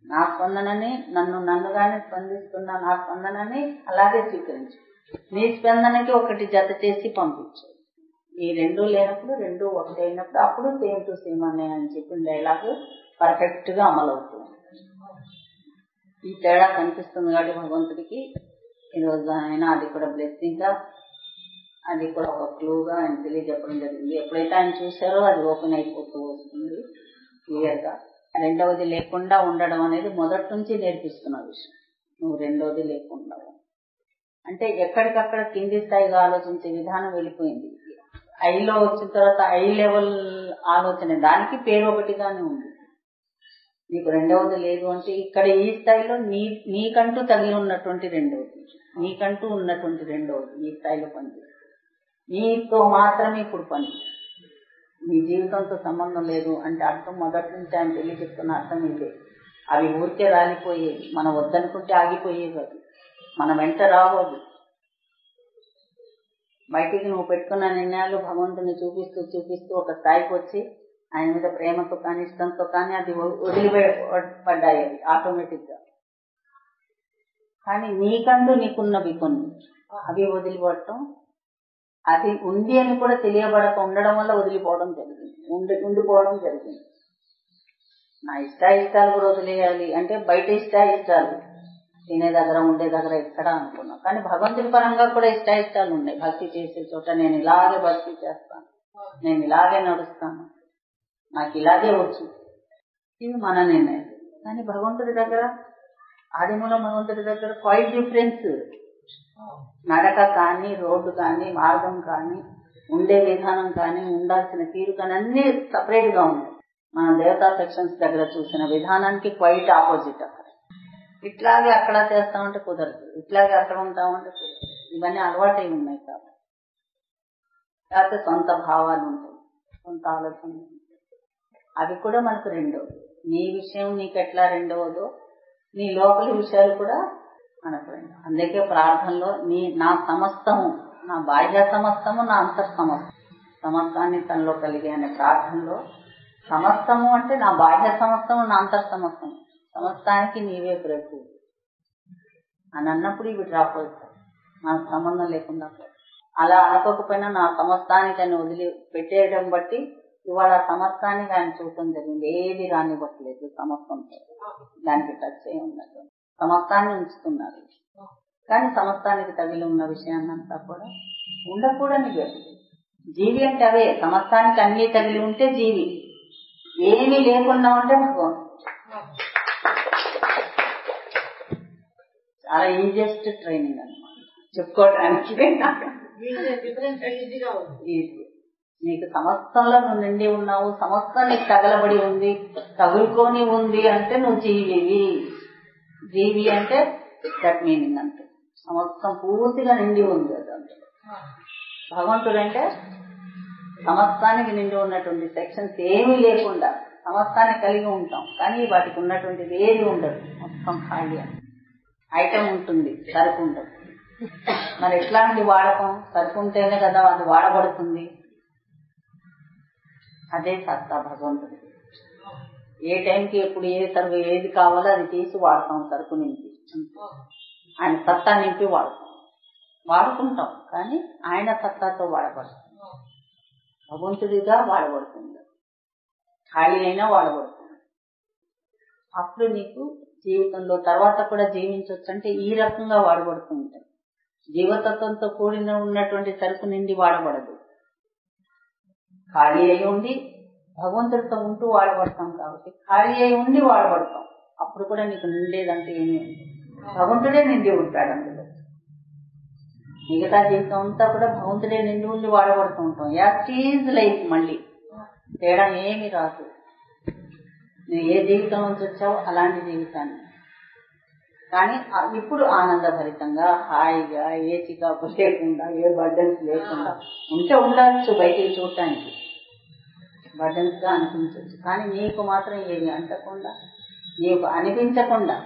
నా స్పందనని నన్నుగానే స్పందిస్తున్నా నా స్పందనని అలాగే స్వీకరించు. నీ స్పందనకి ఒకటి జత చేసి పంపించు. ఈ రెండూ లేనప్పుడు, రెండూ ఒకటి అయినప్పుడు అప్పుడు సేమ్ టు సేమ్ అనే అని చెప్పిన డైలాగ్ పర్ఫెక్ట్ గా అమలవుతుంది. ఈ తేడా కనిపిస్తుంది కాబట్టి భగవంతుడికి ఈరోజు ఆయన అది కూడా బ్లెస్సింగ్ గా, అది కూడా ఒక క్లూగా ఆయన తెలియజెప్పడం జరిగింది. ఎప్పుడైతే ఆయన చూశారో అది ఓపెన్ అయిపోతూ వస్తుంది క్లియర్ గా. రెండవది లేకుండా ఉండడం అనేది మొదటి నుంచి నేర్పిస్తున్న విషయం. నువ్వు రెండవది లేకుండా అంటే ఎక్కడికక్కడ కింది స్థాయిగా ఆలోచించే విధానం వెళ్ళిపోయింది. ఐలో వచ్చిన తర్వాత ఐ లెవెల్ ఆలోచన, దానికి పేరు ఒకటిగానే ఉంది. నీకు రెండవది లేదు అంటే ఇక్కడ ఈ స్థాయిలో నీకంటూ తగిలి ఉన్నటువంటి రెండవది, నీకంటూ ఉన్నటువంటి రెండవది ఈ స్థాయిలో పనిచేస్తుంది. నీతో మాత్రమే ఇప్పుడు పని, నీ జీవితంతో సంబంధం లేదు అంటే అర్థం మొదటి నుంచి ఆయన తెలియజెప్తున్న అర్థం ఇదే. అవి ఊరికే రాలిపోయేవి, మనం వద్దనుకుంటే ఆగిపోయేవి, అది మన వెంట రావద్దు. బయటికి నువ్వు పెట్టుకున్న నిర్ణయాలు భగవంతుని చూపిస్తూ ఒక స్థాయికి వచ్చి ఆయన మీద ప్రేమతో కానీ ఇష్టంతో కానీ అది వదిలిపడ్డాయి అవి ఆటోమేటిక్ గా. కానీ నీకంటూ నీకున్నవి కొన్ని అవి వదిలిపడటం, అది ఉంది అని కూడా తెలియబడక ఉండడం వల్ల వదిలిపోవడం జరిగింది, ఉండిపోవడం జరిగింది. నా ఇష్టాయిష్టాలు కూడా వదిలేయాలి అంటే బయట ఇష్టాయిష్టాలు తినే దగ్గర ఉండే దగ్గర ఎక్కడ అనుకున్నాం. కానీ భగవంతుడి పరంగా కూడా ఇష్టాయిష్టాలు ఉన్నాయి. భక్తి చేసే చోట నేను ఇలాగే భక్తి చేస్తాను, నేను ఇలాగే నడుస్తాను, నాకు ఇలాగే వచ్చు, ఇది మన నిర్ణయం. కానీ భగవంతుడి దగ్గర, ఆదిమూలం భగవంతుడి దగ్గర క్వైట్ డిఫరెన్స్. నడక కానీ, రోడ్డు కానీ, మార్గం కానీ, ఉండే విధానం కానీ, ఉండాల్సిన తీరు కానీ అన్ని సపరేట్ గా ఉన్నాయి. మన దేవతా సెక్షన్స్ దగ్గర చూసిన విధానానికి క్వైట్ ఆపోజిట్. అక్కడ ఇట్లాగే అక్కడ చేస్తామంటే కుదరదు, ఇట్లాగే అక్కడ ఉంటామంటే కుదరదు. ఇవన్నీ అలవాటై ఉన్నాయి కాబట్టి. లేకపోతే సొంత భావాలు ఉంటాయి, సొంత ఆలోచనలు ఉంటాయి, అవి కూడా మనకు రెండవది. నీ విషయం నీకు ఎట్లా రెండవదో నీ లోపలి విషయాలు కూడా మనకు రెండవ. అందుకే ప్రార్థనలో నా సమస్తము, నా బాహ్య సమస్తము, నా అంతర్ సమస్తం, సమస్తాన్ని తనలో కలిగే అనే ప్రార్థనలో సమస్తము అంటే నా బాహ్య సమస్తము, నా అంతర్ సమస్తము, సమస్తానికి నీవే ప్రభు అని అన్నప్పుడు ఇవి డ్రాప్ అవుతాయి, నాకు సంబంధం లేకుండా. అలా అనుకోకపోయినా నా సమస్తానికి అని వదిలి పెట్టేయడం బట్టి ఇవాళ సమస్తానికి ఆయన చూడటం జరిగింది. ఏది రానివ్వట్లేదు, సమస్తం దానికి టచ్ అయి ఉన్నట్టు సమస్తాన్ని ఉంచుతున్నారు. కానీ సమస్తానికి తగిలి ఉన్న విషయాన్నంతా కూడా ఉండకూడని జీవి అంటే అవే. సమస్తానికి అన్ని తగిలి ఉంటే జీవి, ఏమీ లేకుండా ఉంటే భగవంతుడు. చాలా ఈజియెస్ట్ ట్రైనింగ్ అనమాట చెప్పుకోవడానికి. ఈజీ. నీకు సమస్తంలో నువ్వు నిండి ఉన్నావు, సమస్తం నీకు తగలబడి ఉంది, తగులుకొని ఉంది అంటే నువ్వు జీవివి. జీవి అంటే దట్ మీనింగ్ అంటే సమస్తం పూర్తిగా నిండి ఉంది. అదంటే భగవంతుడు అంటే సమస్తానికి నిండి ఉన్నటువంటి సెక్షన్స్ ఏమీ లేకుండా సమస్తాన్ని కలిగి ఉంటాం, కానీ వాటికి ఉన్నటువంటిది ఏది ఉండదు, మొత్తం ఖాళీ. ఐటమ్ ఉంటుంది, సరుకు ఉండదు. మరి ఎట్లాంటి వాడకం? సరుకు ఉంటేనే కదా అది వాడబడుతుంది. అదే సత్తా భగవంతుడు. ఏ టైంకి ఎప్పుడు ఏ సరుకు ఏది కావాలో అది తీసి వాడతాం, సరుకు నింపి. ఆయన సత్తా నింపి వాడుకుంటాం, కానీ ఆయన సత్తాతో వాడబడుతుంది. భగవంతుడిగా వాడబడుతుంది, ఖాళీ అయినా వాడబడుతుంది. అప్పుడు నీకు జీవితంలో తర్వాత కూడా జీవించవచ్చు అంటే ఈ రకంగా వాడబడుతూ ఉంటాయి. జీవతత్వంతో కూడిన ఉన్నటువంటి సరుకు నిండి వాడబడదు, ఖాళీ అయి ఉండి భగవంతుడితో ఉంటూ వాడబడతాం. కాబట్టి ఖాళీ అయి ఉండి వాడబడతాం. అప్పుడు కూడా నీకు నిండేదంటే ఏమీ ఉంది, భగవంతుడే నిండి ఉంటాడు అందులో. మిగతా జీవితం అంతా కూడా భగవంతుడే నిండి ఉండి వాడబడుతూ ఉంటాం. యాక్టీజ్ లైఫ్, మళ్ళీ తేడా ఏమి రాదు. నువ్వు ఏ జీవితం నుంచి వచ్చావో అలాంటి జీవితాన్ని, కానీ ఇప్పుడు ఆనందభరితంగా హాయిగా ఏ చికాకు లేకుండా ఏ బర్డన్స్ లేకుండా ఉంటే ఉండవచ్చు. బయటికి చూడటానికి బర్డన్స్ గా అనిపించవచ్చు, కానీ నీకు మాత్రం ఏమి అంటకుండా, నీకు అనిపించకుండా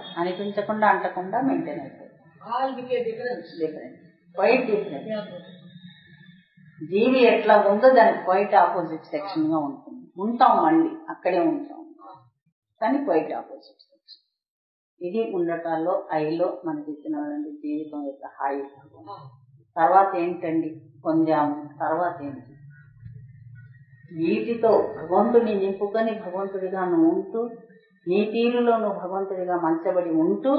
అంటకుండా మెయింటైన్ అయిపోతుంది. Different, quite different. జీవి ఎట్లా ఉందో దానికి క్వైట్ ఆపోజిట్ సెక్షన్ గా ఉంటుంది. ఉంటాం, మళ్ళీ అక్కడే ఉంటాం, కానీ క్వైట్ ఆపోజిట్ సెక్షన్. ఇది ఉండటాల్లో ఐలో మనకి ఇచ్చినటువంటి జీవితం యొక్క హాయి. తర్వాత ఏంటండి పొందాము? తర్వాత ఏంటి? వీటితో భగవంతుడిని నింపుకొని భగవంతుడిగా నువ్వు ఉంటూ, నీ తీరులో నువ్వు భగవంతుడిగా మంచబడి ఉంటూ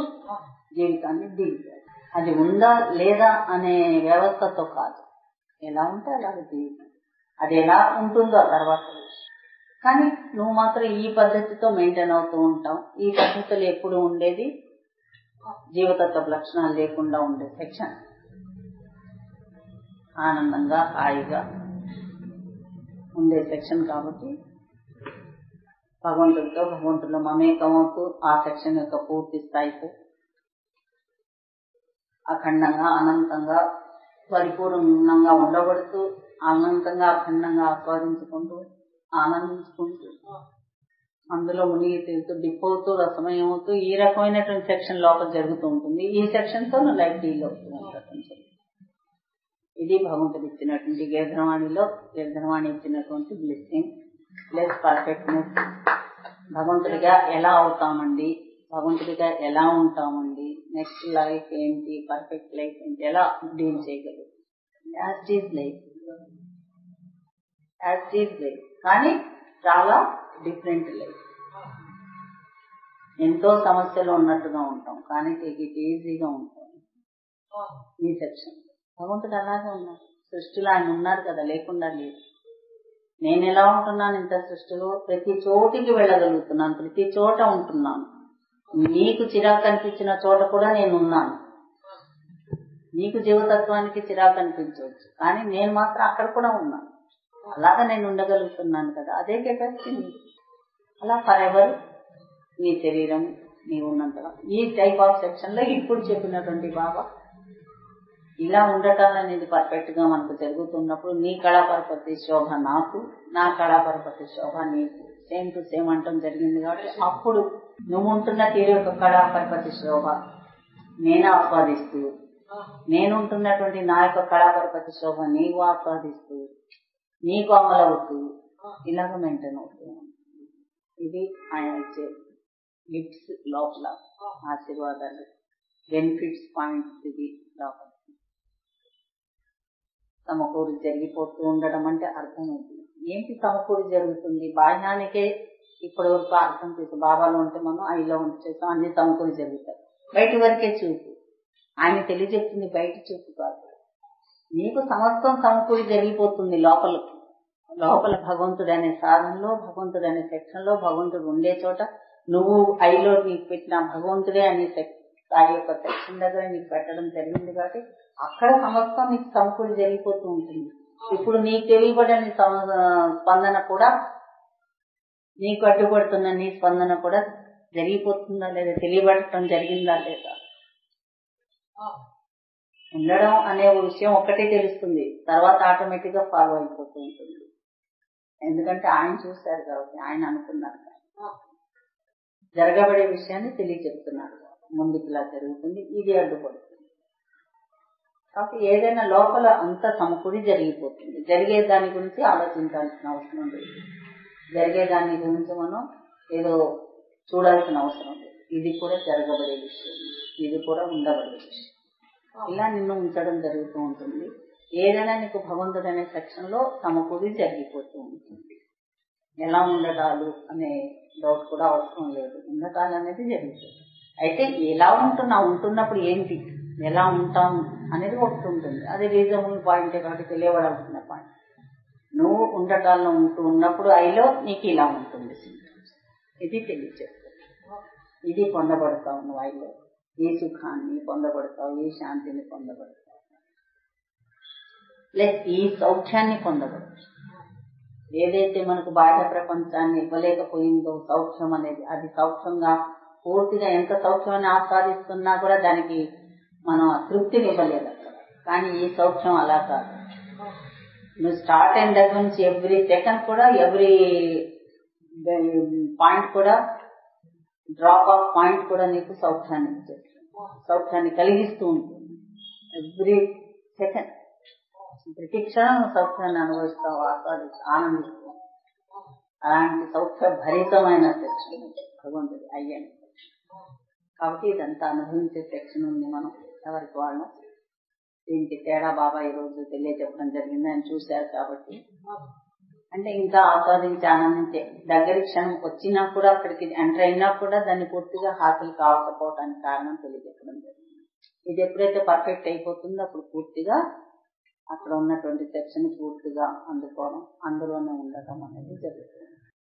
జీవితాన్ని దిగుతావు. అది ఉందా లేదా అనే వ్యవస్థతో కాదు, ఎలా ఉంటే అలాగే జీవితం. అది ఎలా ఉంటుందో తర్వాత. కానీ నువ్వు మాత్రం ఈ పద్ధతితో మెయింటైన్ అవుతూ ఉంటావు. ఈ పద్ధతులు ఎప్పుడు ఉండేది జీవతత్వ లక్షణాలు లేకుండా ఉండే సెక్షన్. ఆనందంగా హాయిగా ఉండే సెక్షన్. కాబట్టి భగవంతుడిలో మమేకమవుతూ ఆ సెక్షన్ యొక్క పూర్తి స్థాయితో అఖండంగా అనంతంగా పరిపూర్ణంగా ఉండబడుతూ అనంతంగా అఖండంగా ఆస్వాదించుకుంటూ ఆనందించుకుంటూ అందులో మునిగి తేలుతూ డిప్పవుతూ రసమయమవుతూ ఈ రకమైనటువంటి సెక్షన్ లోపల జరుగుతూ ఉంటుంది. ఈ సెక్షన్ తో లైఫ్ డీల్ అవుతుంది. ఇది భగవంతుడు ఇచ్చినటువంటి గిరిధరవాణి ఇచ్చినటువంటి బ్లెస్సింగ్ ప్లస్ పర్ఫెక్ట్నెస్. భగవంతుడిగా ఎలా అవుతామండి, భగవంతుడిగా ఎలా ఉంటామండి, నెక్స్ట్ లైఫ్ ఏంటి, పర్ఫెక్ట్ లైఫ్ ఏంటి, ఎలా డీల్ చేయగలరు. యాజ్ ఈజ్ లైఫ్, కానీ చాలా డిఫరెంట్ లైఫ్. ఎంతో సమస్యలు ఉన్నట్టుగా ఉంటాం, కానీ టేక్ ఇట్ ఈజీగా ఉంటాం. ఈ సెక్షన్ భగవంతుడు అలాగే ఉన్నారు. సృష్టిలో ఆయన ఉన్నారు కదా, లేకుండా లేదు. నేను ఎలా ఉంటున్నాను ఇంత సృష్టిలో? ప్రతి చోటికి వెళ్ళగలుగుతున్నాను, ప్రతి చోట ఉంటున్నాను. నీకు చిరాకు అనిపించిన చోట కూడా నేను ఉన్నాను. నీకు జీవతత్వానికి చిరాకు అనిపించవచ్చు, కానీ నేను మాత్రం అక్కడ కూడా ఉన్నాను. అలాగా నేను ఉండగలుగుతున్నాను కదా, అదే కెపాసిటీ నీకు. అలా ఫర్ ఎవర్ నీ శరీరం నీవు ఉన్నంతగా ఈ టైప్ ఆఫ్ సెక్షన్ లో ఇప్పుడు చెప్పినటువంటి బాబా ఇలా ఉండటాలనేది పర్ఫెక్ట్ గా మనకు జరుగుతున్నప్పుడు నీ కళాపరపతి శోభ నాకు, నా కళాపరపతి శోభ నీకు సేమ్ టు సేమ్ అంటం జరిగింది. కాబట్టి అప్పుడు నువ్వు ఉంటున్న తీరు యొక్క కళాపరపతి శోభ నేను ఆస్వాదిస్తూ, నేను ఉంటున్నటువంటి నా యొక్క కళాపరపతి శోభ నీవు ఆస్వాదిస్తూ, నీకు అమలవుతూ ఇలాగ మెయింటైన్ అవుతూ. ఇది ఆయన ఇచ్చే గిఫ్ట్స్, లోపల ఆశీర్వాదాలు, బెనిఫిట్స్ పాయింట్స్. ఇది లోపల సమకూరు జరిగిపోతూ ఉండడం అంటే అర్థమవుతుంది. ఏంటి సమకూరు జరుగుతుంది? బాహ్యానికే ఇప్పటి వరకు అర్థం చేసి బాబాలో ఉంటే మనం ఐలో ఉంచేస్తాం, అన్ని సమకూరు జరుగుతాయి. బయటి వరకే చూపు. ఆయన తెలియజెప్తుంది బయట చూపు కాదు. నీకు సమస్తం సమకూరి జరిగిపోతుంది లోపల భగవంతుడు అనే సాధనలో, భగవంతుడు అనే సెక్షన్ లో, భగవంతుడు ఉండే చోట నువ్వు ఐలో నీకు పెట్టిన భగవంతుడే అనే స్థాయి యొక్క సెక్షన్ దగ్గర నీకు పెట్టడం జరిగింది కాబట్టి అక్కడ సమస్తం నీకు సమకూడి జరిగిపోతూ ఉంటుంది. ఇప్పుడు నీకు తెలియబడని స్పందన కూడా, నీకు అడ్డుపడుతున్న నీ స్పందన కూడా జరిగిపోతుందా లేదా, తెలియబడటం జరిగిందా లేదా. ఉండడం అనే విషయం ఒక్కటే తెలుస్తుంది, తర్వాత ఆటోమేటిక్ గా ఫాలో అయిపోతూ ఉంటుంది. ఎందుకంటే ఆయన చూశారు కాబట్టి, ఆయన అనుకున్నారు, జరగబడే విషయాన్ని తెలియచెప్తున్నారు. ముందుకు ఇలా జరుగుతుంది, ఇది అడ్డుపడుతుంది. కాబట్టి ఏదైనా లోపల అంత సమకూడి జరిగిపోతుంది. జరిగే దాని గురించి ఆలోచించాల్సిన అవసరం లేదు, జరిగే దాని గురించి మనం ఏదో చూడాల్సిన అవసరం లేదు. ఇది కూడా జరగబడే విషయం, ఇది కూడా ఉండబడే విషయం. ఇలా నిన్ను ఉంచడం జరుగుతూ ఉంటుంది. ఏదైనా నీకు భగవంతుడు అనే సెక్షన్ లో సమకూడి జరిగిపోతూ ఉంటుంది. ఎలా ఉండటాలు అనే డౌట్ కూడా అవసరం లేదు, ఉండటాలు అనేది జరుగుతుంది. అయితే ఎలా ఉంటున్నప్పుడు ఏంటి, ఎలా ఉంటాము అనేది ఒకటి ఉంటుంది. అది రీజనబుల్ పాయింటే కాబట్టి తెలియబడాల్సిన పాయింట్. నువ్వు ఉండటాల్లో ఉన్నప్పుడు ఐలో నీకు ఇలా ఉంటుంది సింటమ్స్, ఇది తెలియజేస్తుంది. ఇది పొందబడతావు నువ్వు ఐలో, ఈ సుఖాన్ని పొందబడతావు, ఈ శాంతిని పొందబడతావు, ప్లస్ ఈ సౌఖ్యాన్ని పొందబడతావు. ఏదైతే మనకు బాహ్య ప్రపంచాన్ని ఇవ్వలేకపోయిందో సౌఖ్యం అనేది, అది సౌఖ్యంగా పూర్తిగా ఎంత సౌఖ్యాన్ని ఆస్వాదిస్తున్నా కూడా దానికి మనం తృప్తిని ఇవ్వలేదు అక్కడ. కానీ ఈ సౌఖ్యం అలా కాదు. నువ్వు స్టార్ట్ అయిన దగ్గర నుంచి ఎవ్రీ సెకండ్ కూడా, ఎవ్రీ పాయింట్ కూడా, డ్రాప్ ఆఫ్ పాయింట్ కూడా నీకు సౌఖ్యాన్ని ఇచ్చేస్తుంది, సౌఖ్యాన్ని కలిగిస్తూ ఉంటుంది. ఎవ్రీ సెకండ్ ప్రతి క్షణం సౌఖ్యాన్ని అనుభవిస్తావు, ఆస్వాదిస్తావు, ఆనందిస్తావు. అలాంటి సౌఖ్య భరితమైన సెక్షన్ భగవంతుడి అయ్యాను. కాబట్టి ఇదంతా అనుభవించే సెక్షన్ ఉంది. మనం ఎవరికి వాళ్ళం దీనికి తేడా బాబా ఈరోజు తెలియజెప్పడం జరిగింది. ఆయన చూశారు కాబట్టి, అంటే ఇంకా ఆస్వాదించి ఆనందించే దగ్గర క్షణం వచ్చినా కూడా, అక్కడికి ఎంటర్ అయినా కూడా దాన్ని పూర్తిగా హాసిల్ కావకపోవడానికి కారణం తెలియజెప్పడం జరిగింది. ఇది ఎప్పుడైతే పర్ఫెక్ట్ అయిపోతుందో అప్పుడు పూర్తిగా అక్కడ ఉన్నటువంటి సెక్షన్ పూర్తిగా అందుకోవడం, అందులోనే ఉండటం అనేది జరుగుతుంది.